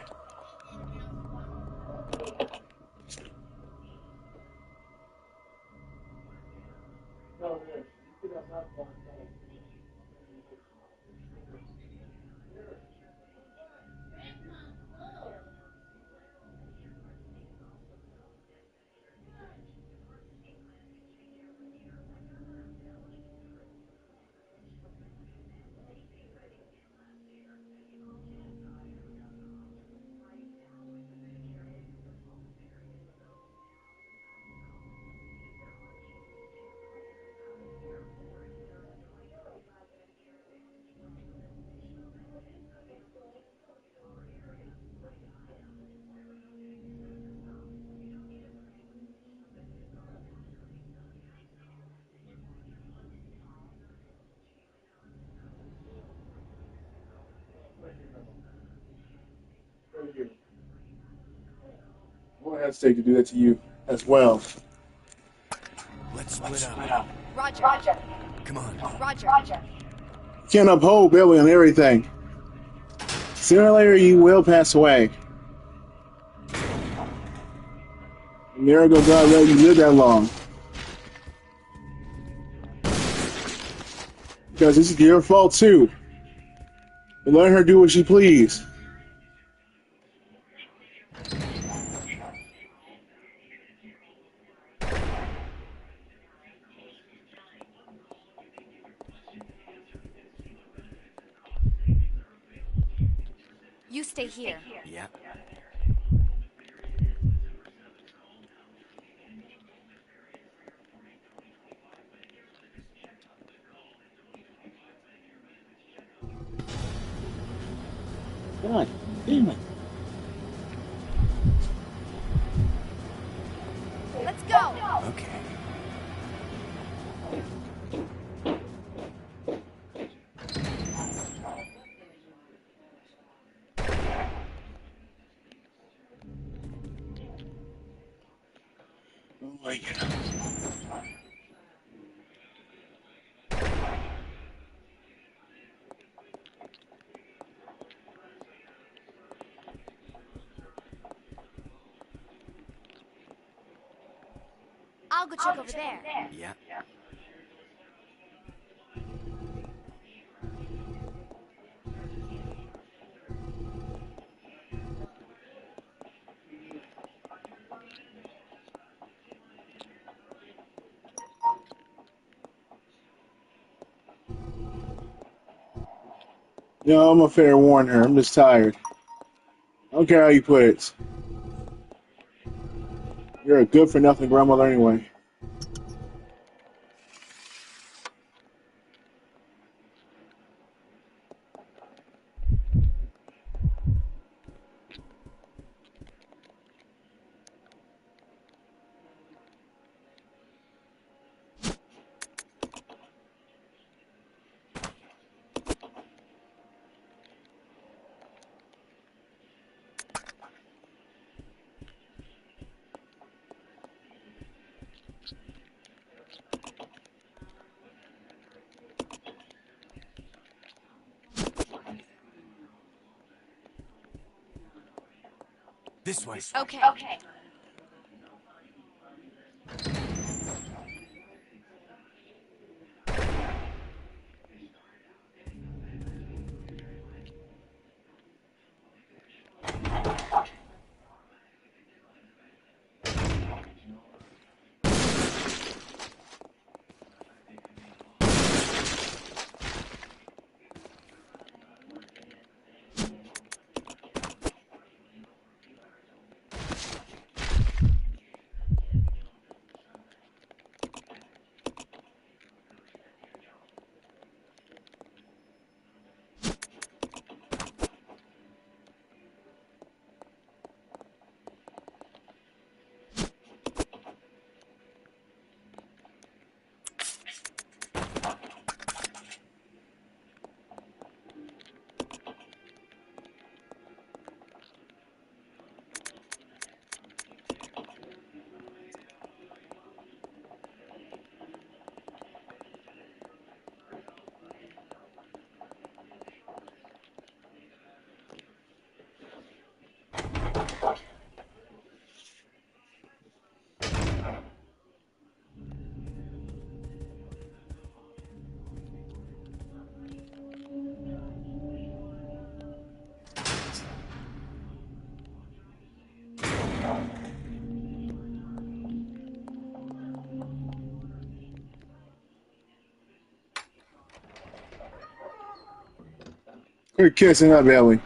I won't hesitate to do that to you as well. Let's split up. Roger. Come on. Roger. You can't uphold Billy on everything. Sooner or later, you will pass away. A miracle God let you live that long. Because this is your fault too. But let her do what she please. You stay here. Yeah. God damn it. Let's go. Okay. Oh my God. I'll go check over there. Yeah. No, I'm a fair warn her. I'm just tired. I don't care how you put it. You're a good-for-nothing grandmother anyway. This way. Okay. We're kissing up, Ellie.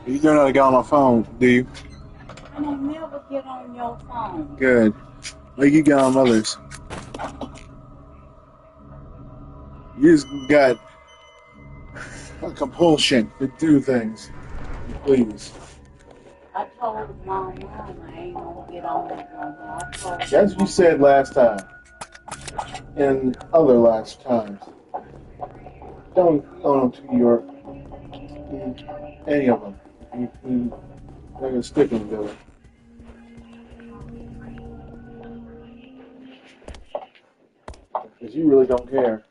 You don't know how to get on my phone, do you? I don't never get on your phone. Good. Like you get on others. You just got a compulsion to do things. Please. I told my mom I ain't gonna get on it no more. I told her, That's what you said last time. And other last times. Don't go to your any of them. They're gonna stick them to it. Because you really don't care.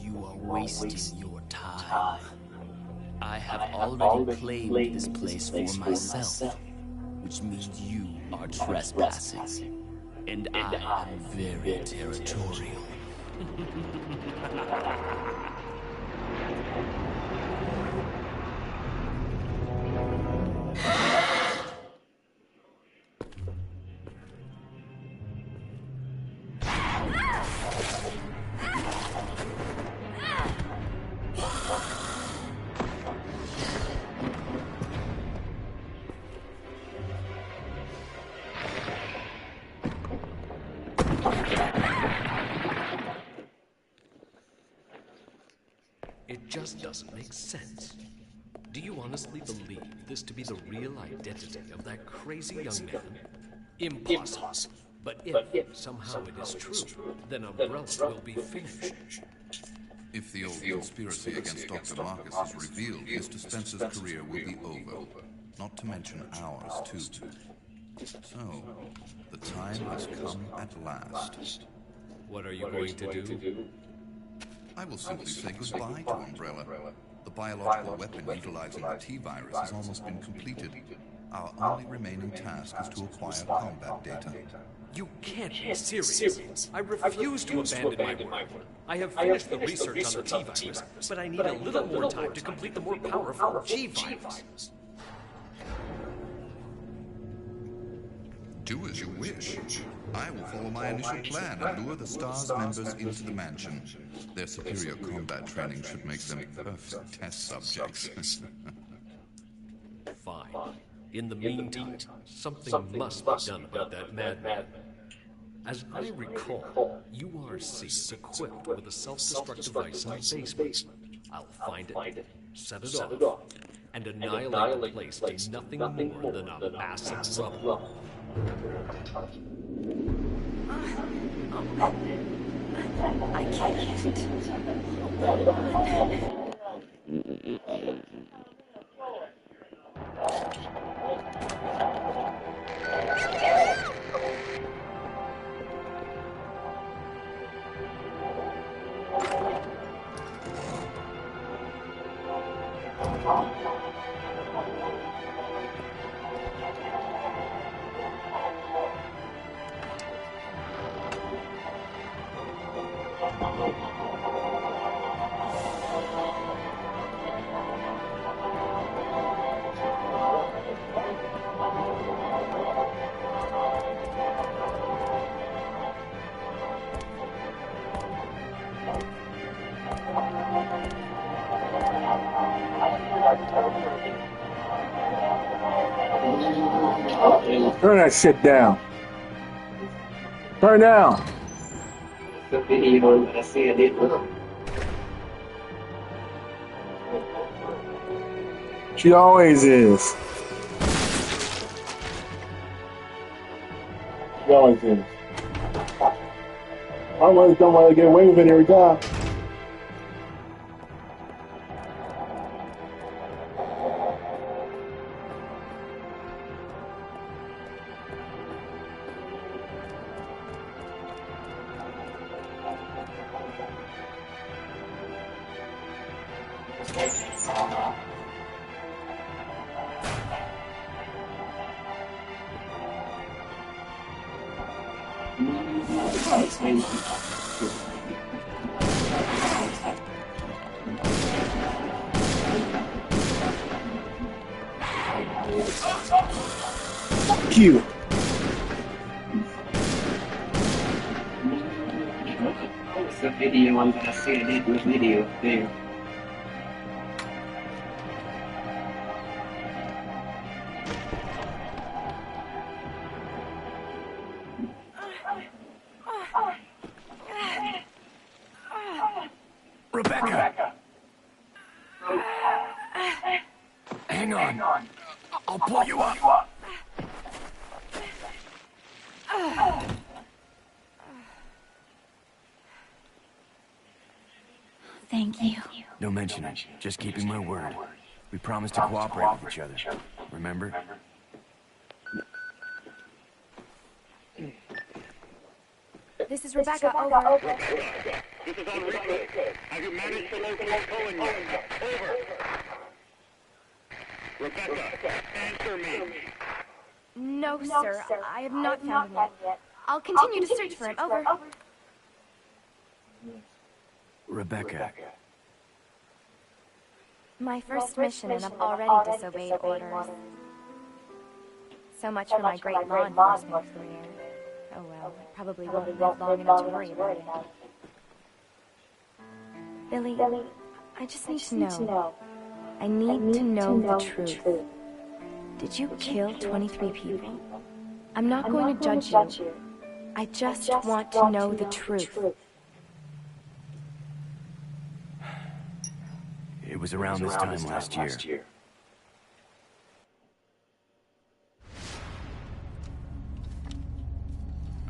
You are wasting your time. I have already claimed this place for myself, which means you are trespassing. And I am very territorial. It just doesn't make sense. Do you honestly believe this to be the real identity of that crazy young man? Impossible. But if somehow it is true, then Umbrella will be finished. If the old conspiracy against Dr. Marcus is revealed, Mr. Spencer's career will be over. Not to mention ours, too. So, the time has come at last. What are you going to do? I will simply say goodbye to Umbrella. The biological weapon utilizing the T-virus has almost been completed. Our only remaining task is to acquire combat data. You can't be serious. I refuse to abandon my work. I have finished the research on the T-virus, but I need a little more time to complete the more powerful G-virus. Do as you wish. I will follow my initial plan and lure the STARS members into the mansion. Their superior combat training should make them perfect test subjects. Fine. In the meantime, something must be done about that madman. As I recall, URC is equipped with a self-destruct device in the basement. I'll find it, set it off, and annihilate the place to nothing more than a mass of rubble. I can't. Turn that shit down. Turn down. She always is. She always is. I always don't want to get away with it every time. Fuck you. It's the video I'm gonna say I did with video there. Rebecca! Hang on. I'll pull you up. Thank you. Don't mention it. Just keeping my word. We promised to cooperate with each other. Remember? This is Rebecca. Over. This is Enrique. Have you managed to locate Cohen yet? Over. Rebecca, answer me. No, sir. I have not found him yet. I'll continue to search for him. Over. Rebecca. My first mission, and I've already disobeyed orders. So much for my great law enforcement career. Oh well, I probably won't live long enough to worry about it. Billy, I just need to know. I need to know the truth. Did you kill 23 people? I'm not going to judge you. I just want to know the truth. It was around this time last year.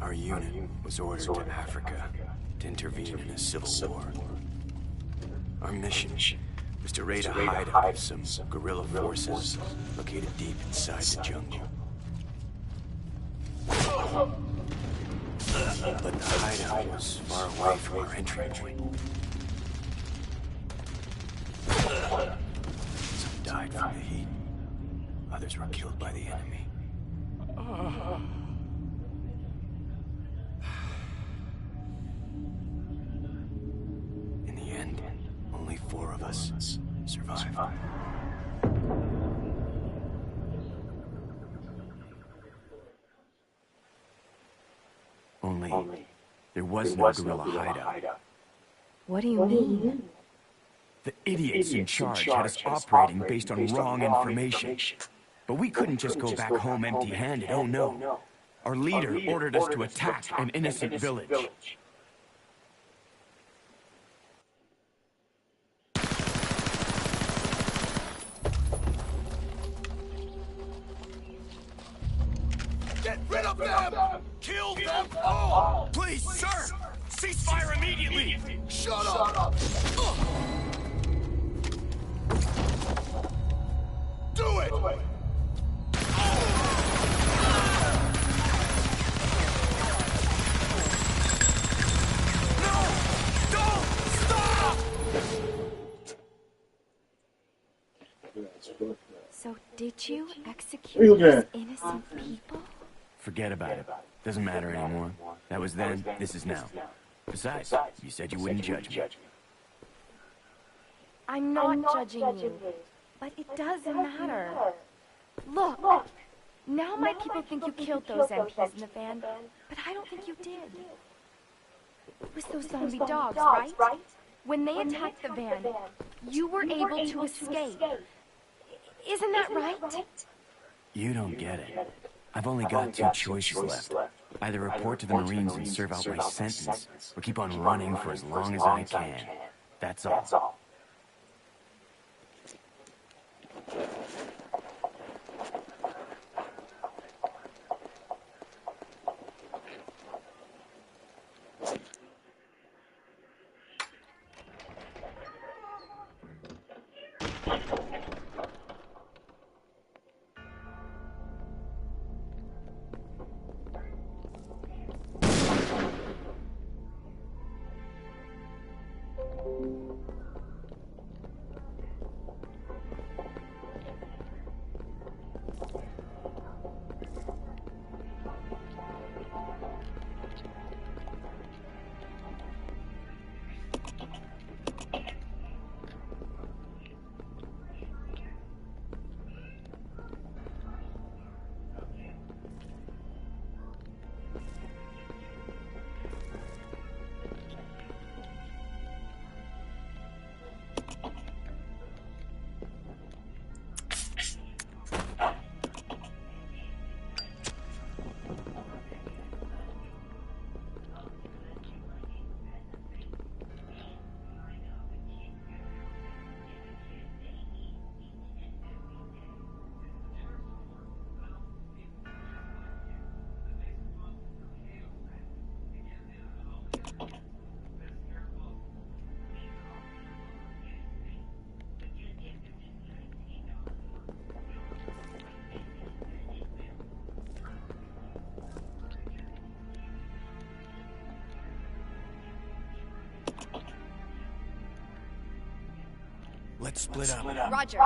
Our unit was ordered to Africa to intervene in a civil war. Our mission was to raid a hideout of some guerrilla forces located deep inside the jungle. But the hideout was far away from our entry point. Some died from the heat. Others were killed by the enemy. In the end, only 4 of us survived. Only there was no guerrilla hideout. What do you mean? The idiots in charge had us operating based on wrong information. But we couldn't just go back home empty-handed, oh no. Our leader ordered us to attack an innocent village. Get rid of them! Kill them all! Please, sir! Ceasefire immediately! Shut up! Do it! No! Don't stop! So did you execute these innocent people? Forget about it. Doesn't matter anymore. That was then, this is now. Besides, you said you wouldn't judge me. I'm not judging you, but it doesn't matter. Look, now my people think you killed those MPs in the van, but I don't think you did. It was those zombie dogs, right? When they attacked the van, you were able to escape. Isn't that right? You don't get it. I've only got two choices left. Either report to the Marines and serve out my sentence, or keep on running for as long as I can. That's all. Let's split up. Roger.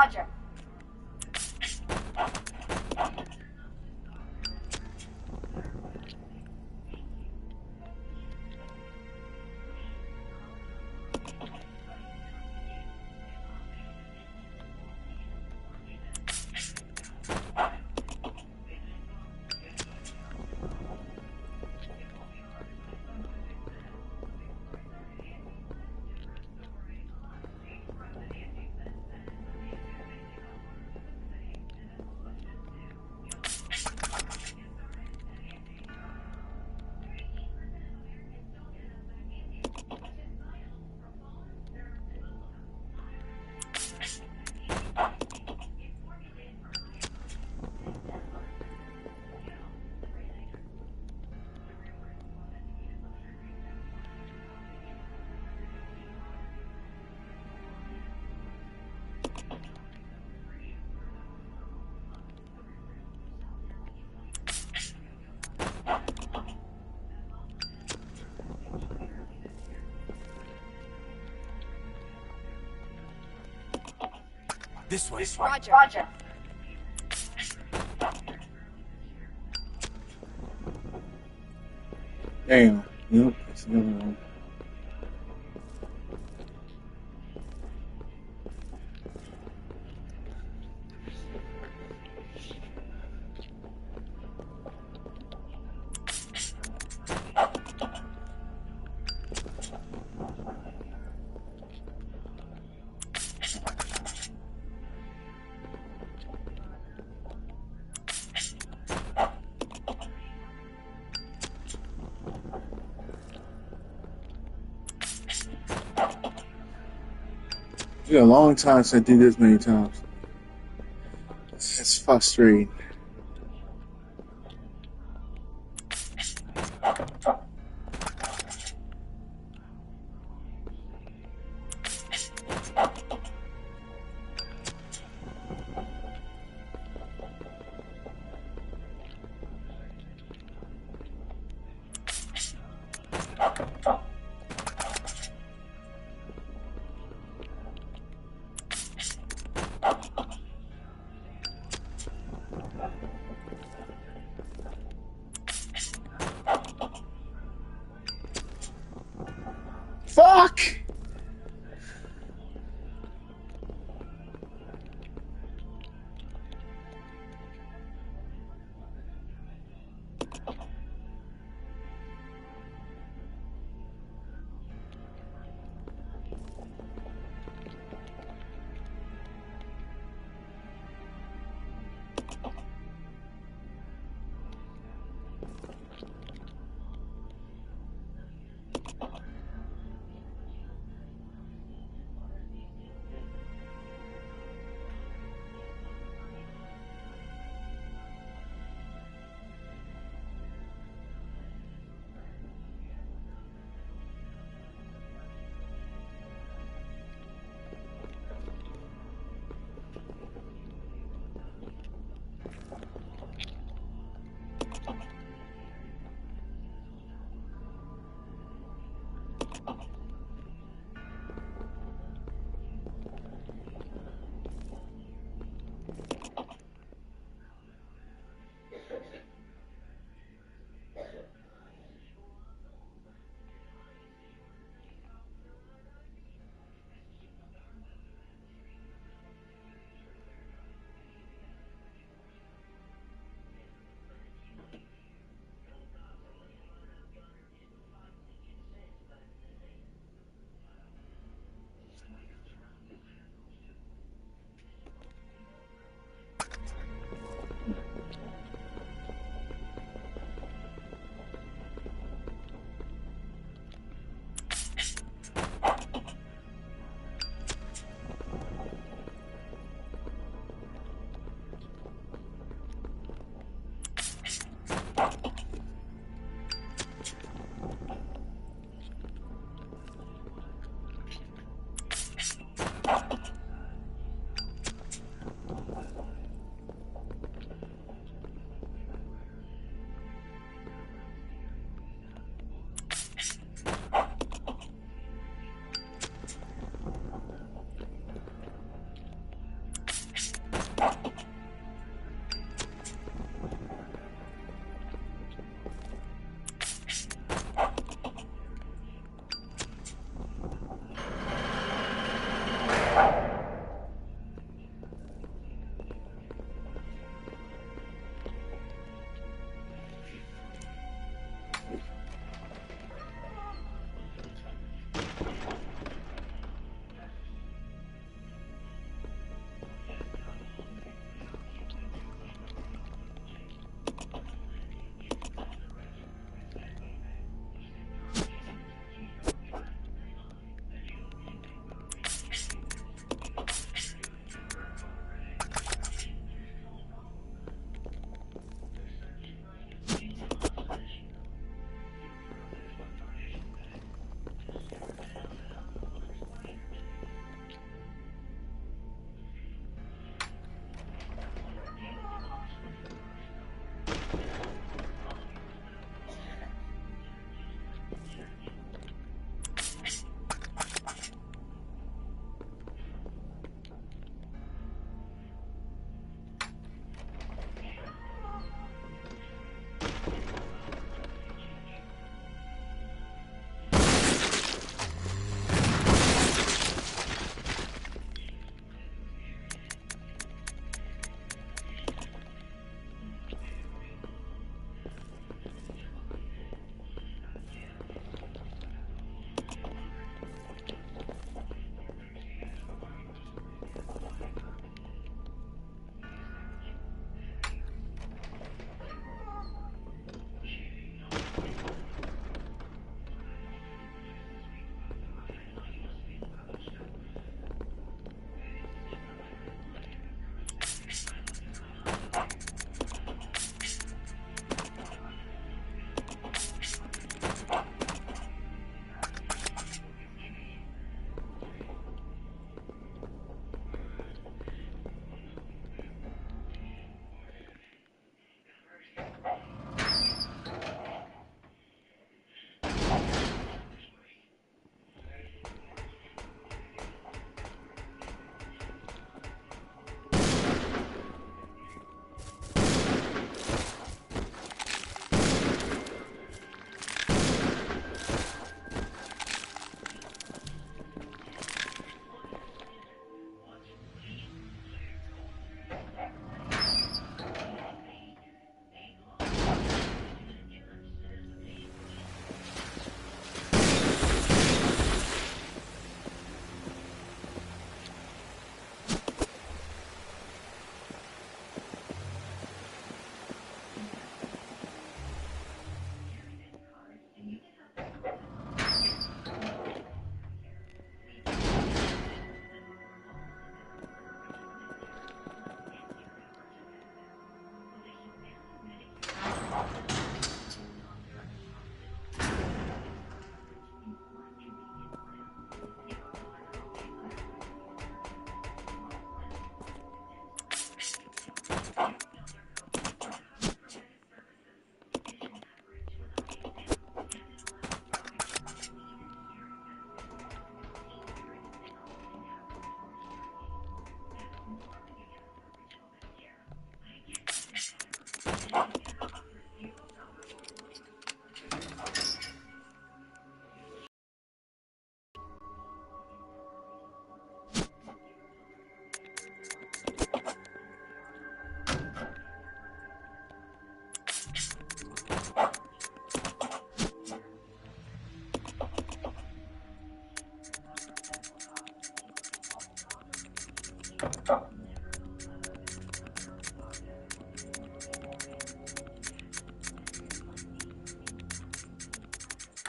This way. Roger. Damn. Yep, that's another one. It's been a long time since I did this many times. It's frustrating.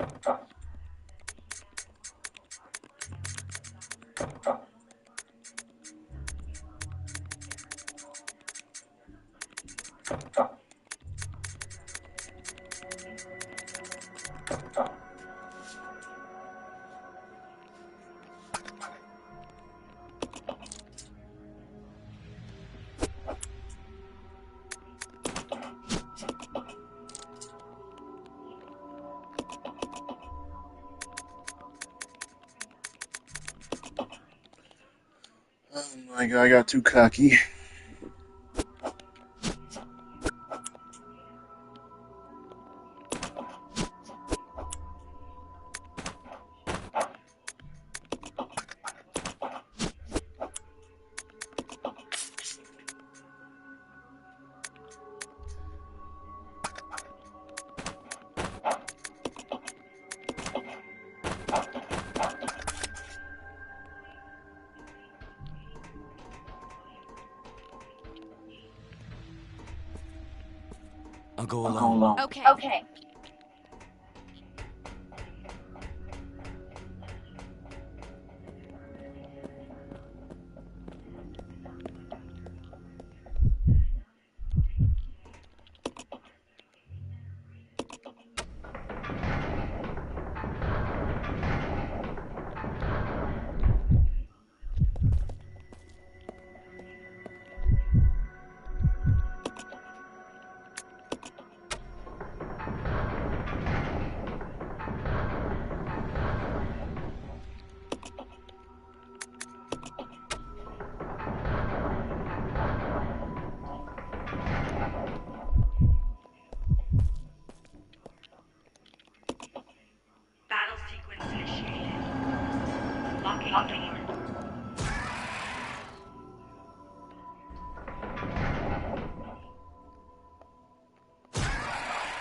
Oh my god, I got too cocky. I'll go alone. Okay. Battle sequence initiated. Locking door.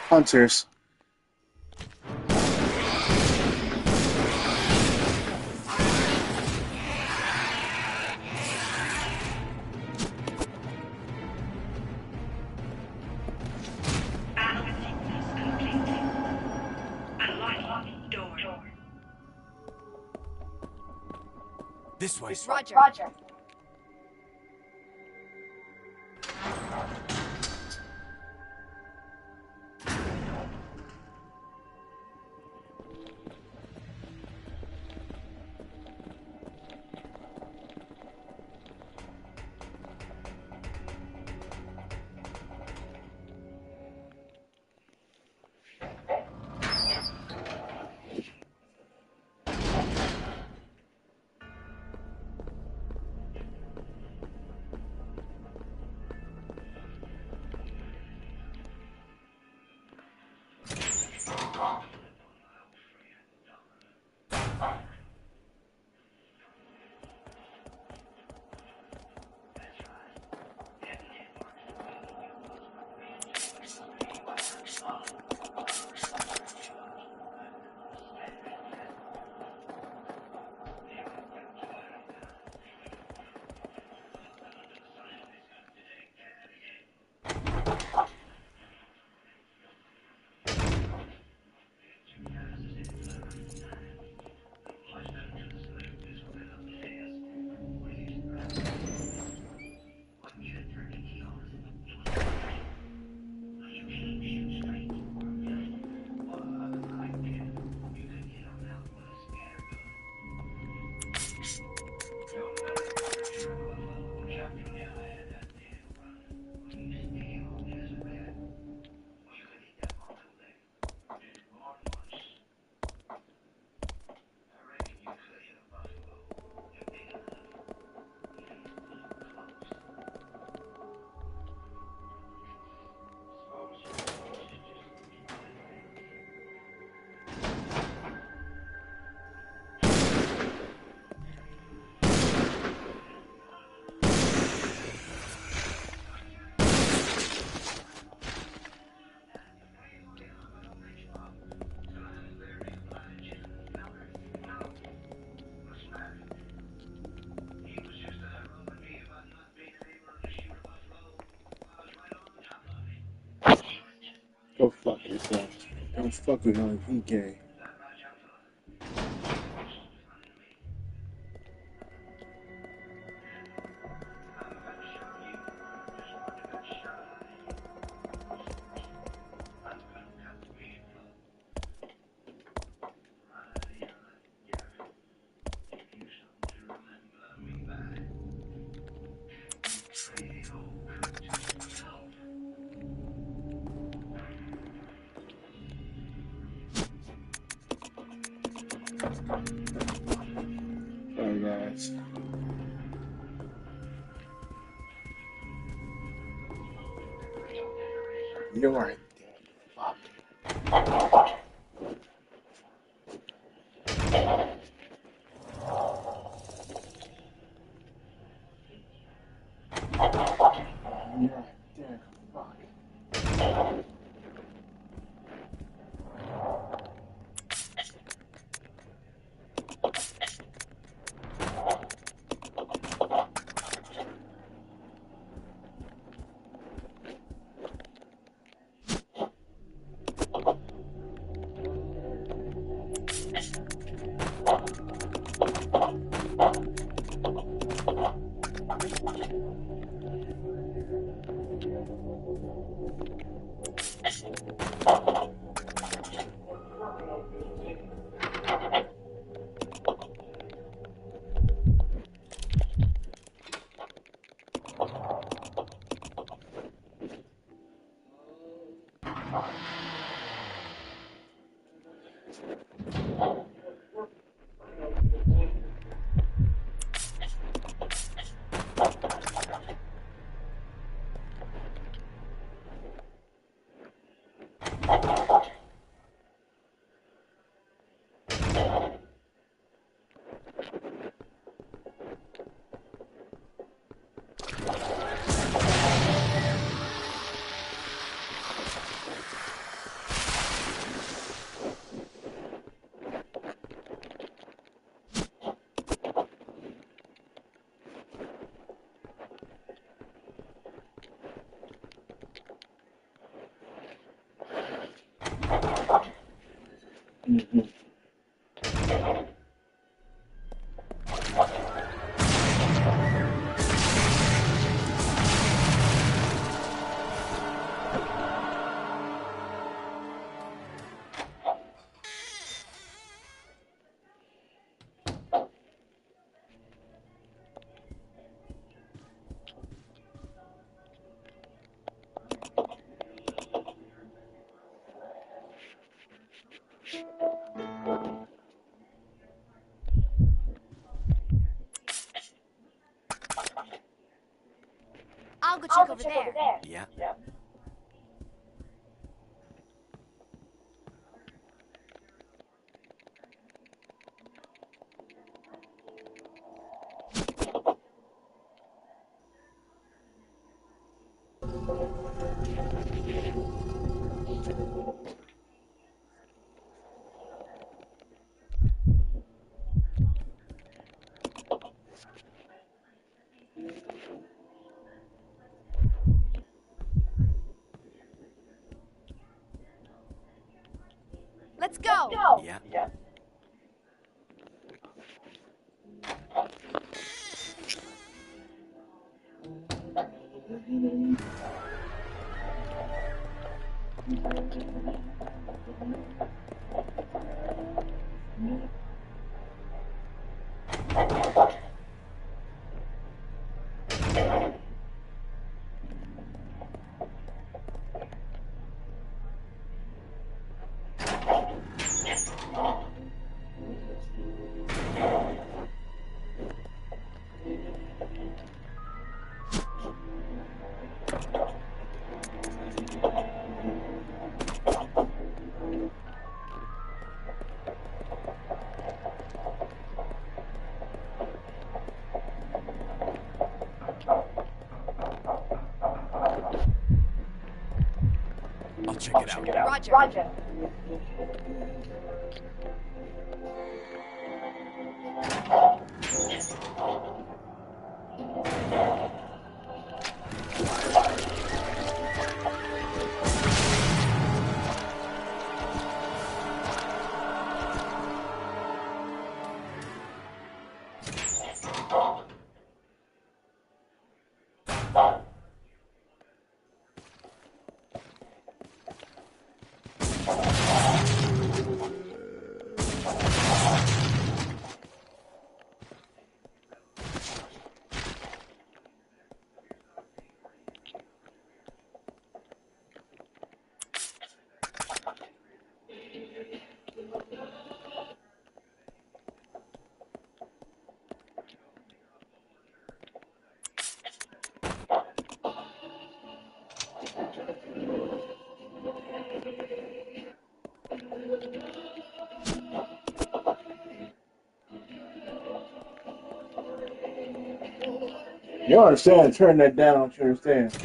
Hunters. Battle sequence complete. Unlocking door. This way. Roger. Go fuck yourself. Don't fuck with him. He gay. You're right. Fuck. You're right. Dick. Fuck. Mm-hmm. I'll go check over there. Yeah. Let's go. Yeah. I'll check it out. Roger. You don't understand. Turn that down. Don't you understand?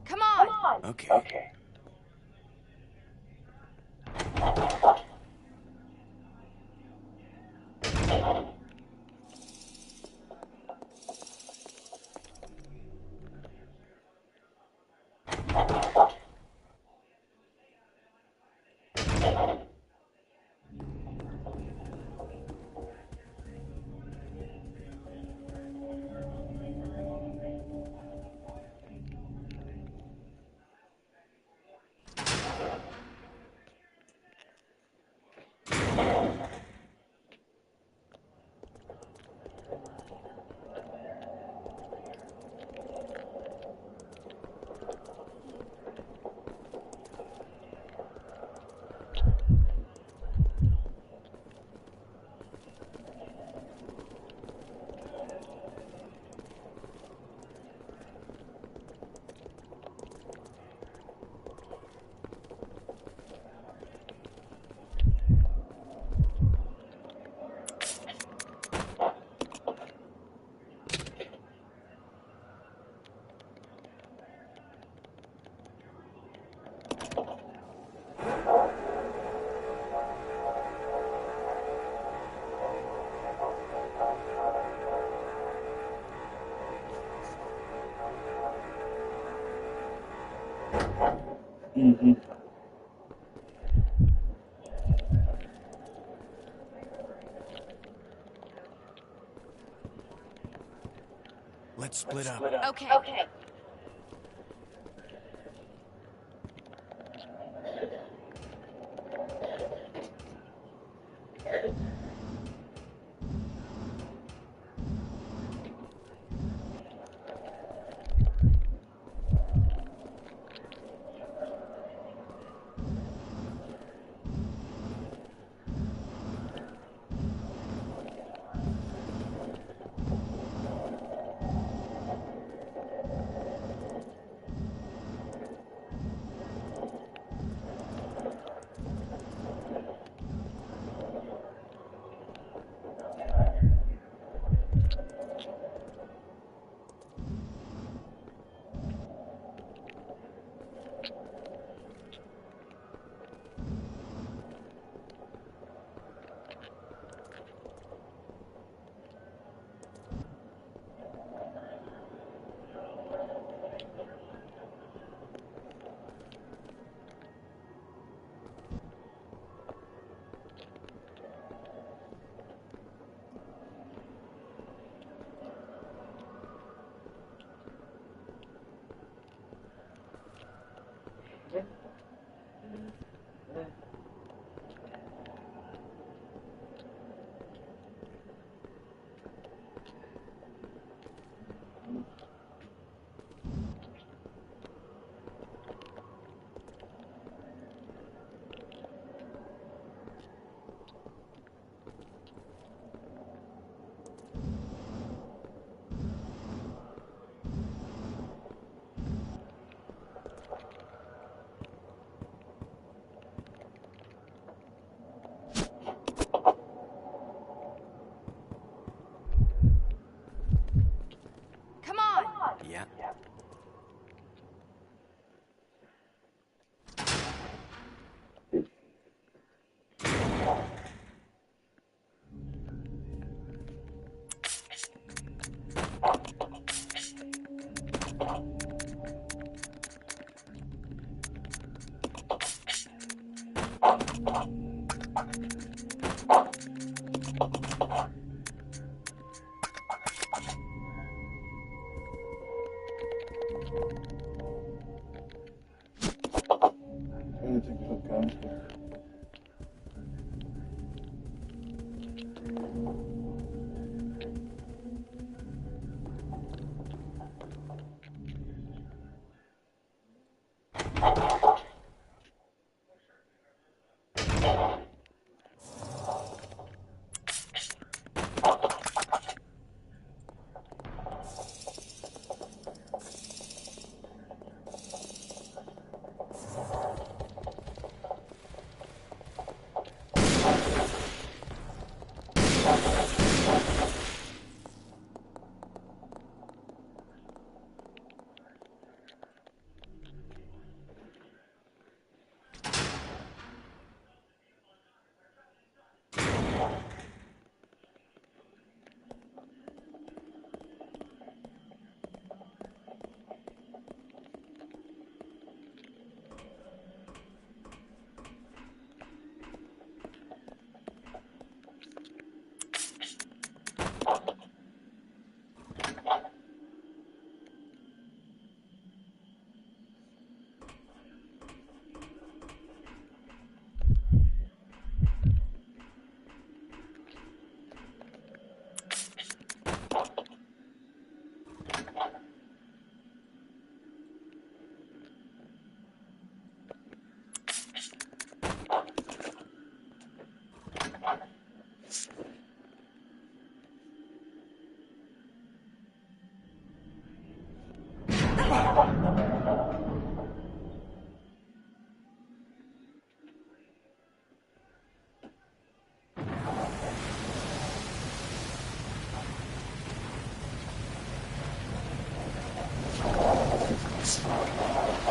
Come on. Okay. Mm-hmm. Let's split up. Okay.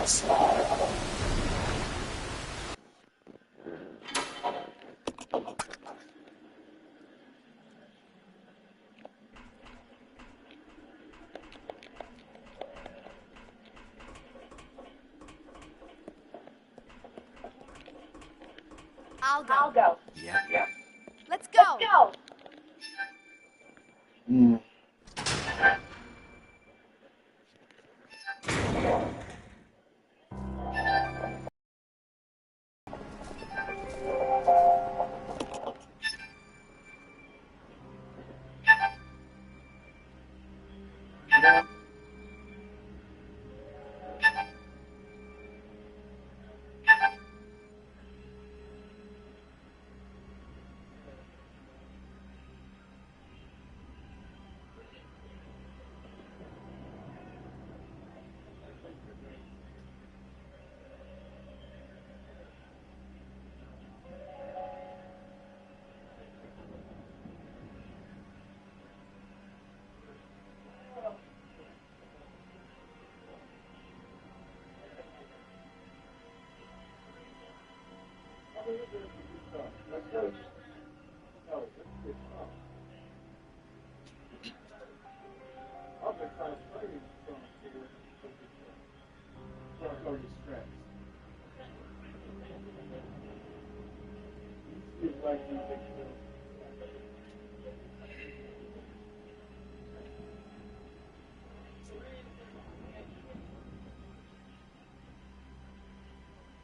Files. I'll go. Yeah. Let's go. Mm.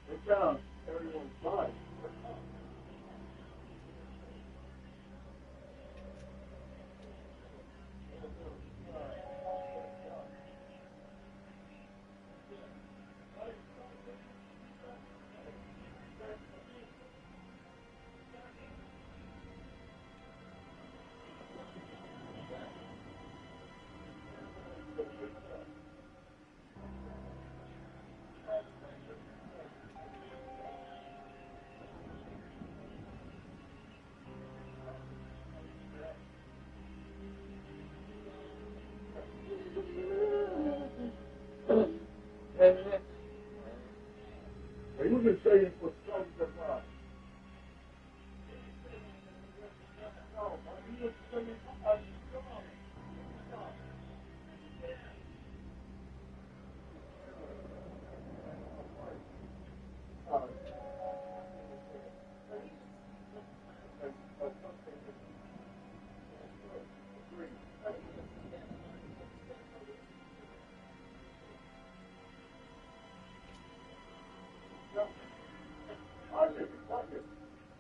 They found everyone's body. Are you just saying for some surprise? No, are you just saying for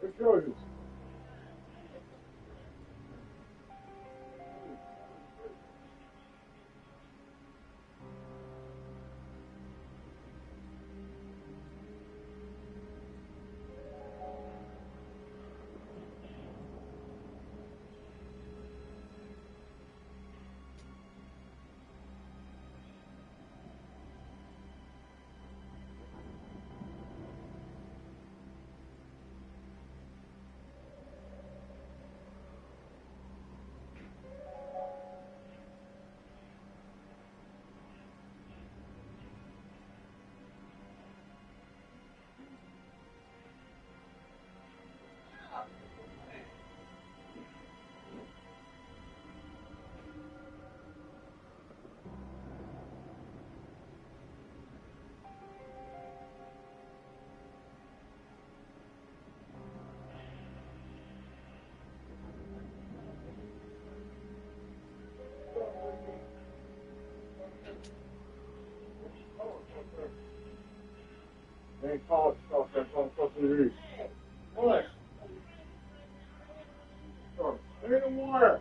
It's yours. They call it stuff that's on the What? Stay in the water.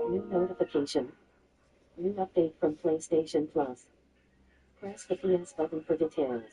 New notification. New update from PlayStation Plus. Press the PS button for details.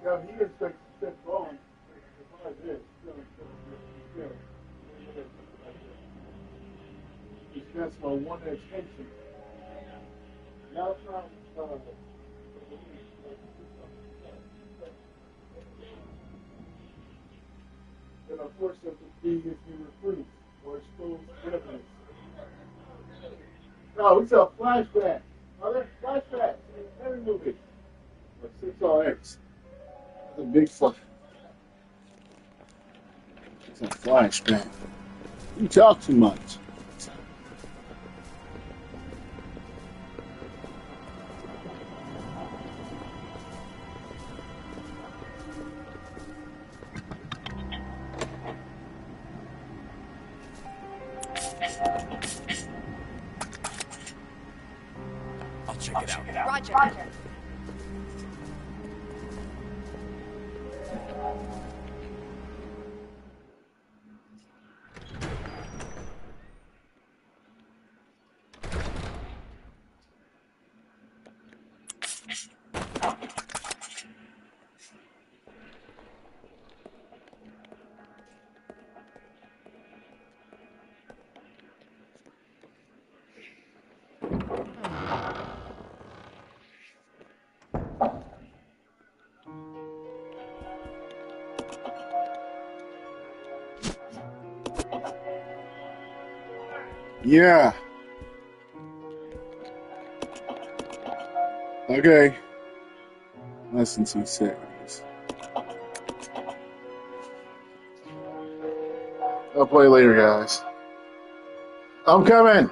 Yeah, he expects to step on. That's my one extension. Now it's not. Then of course that would be if you were free or exposed evidence. No, it's a flashback. Other flashback. Every movie. Like 6RX. It's a big flash. It's a flashback. You talk too much. I'll check it out. Roger. Yeah. Okay. Less than 2 seconds. I'll play later, guys. I'm coming.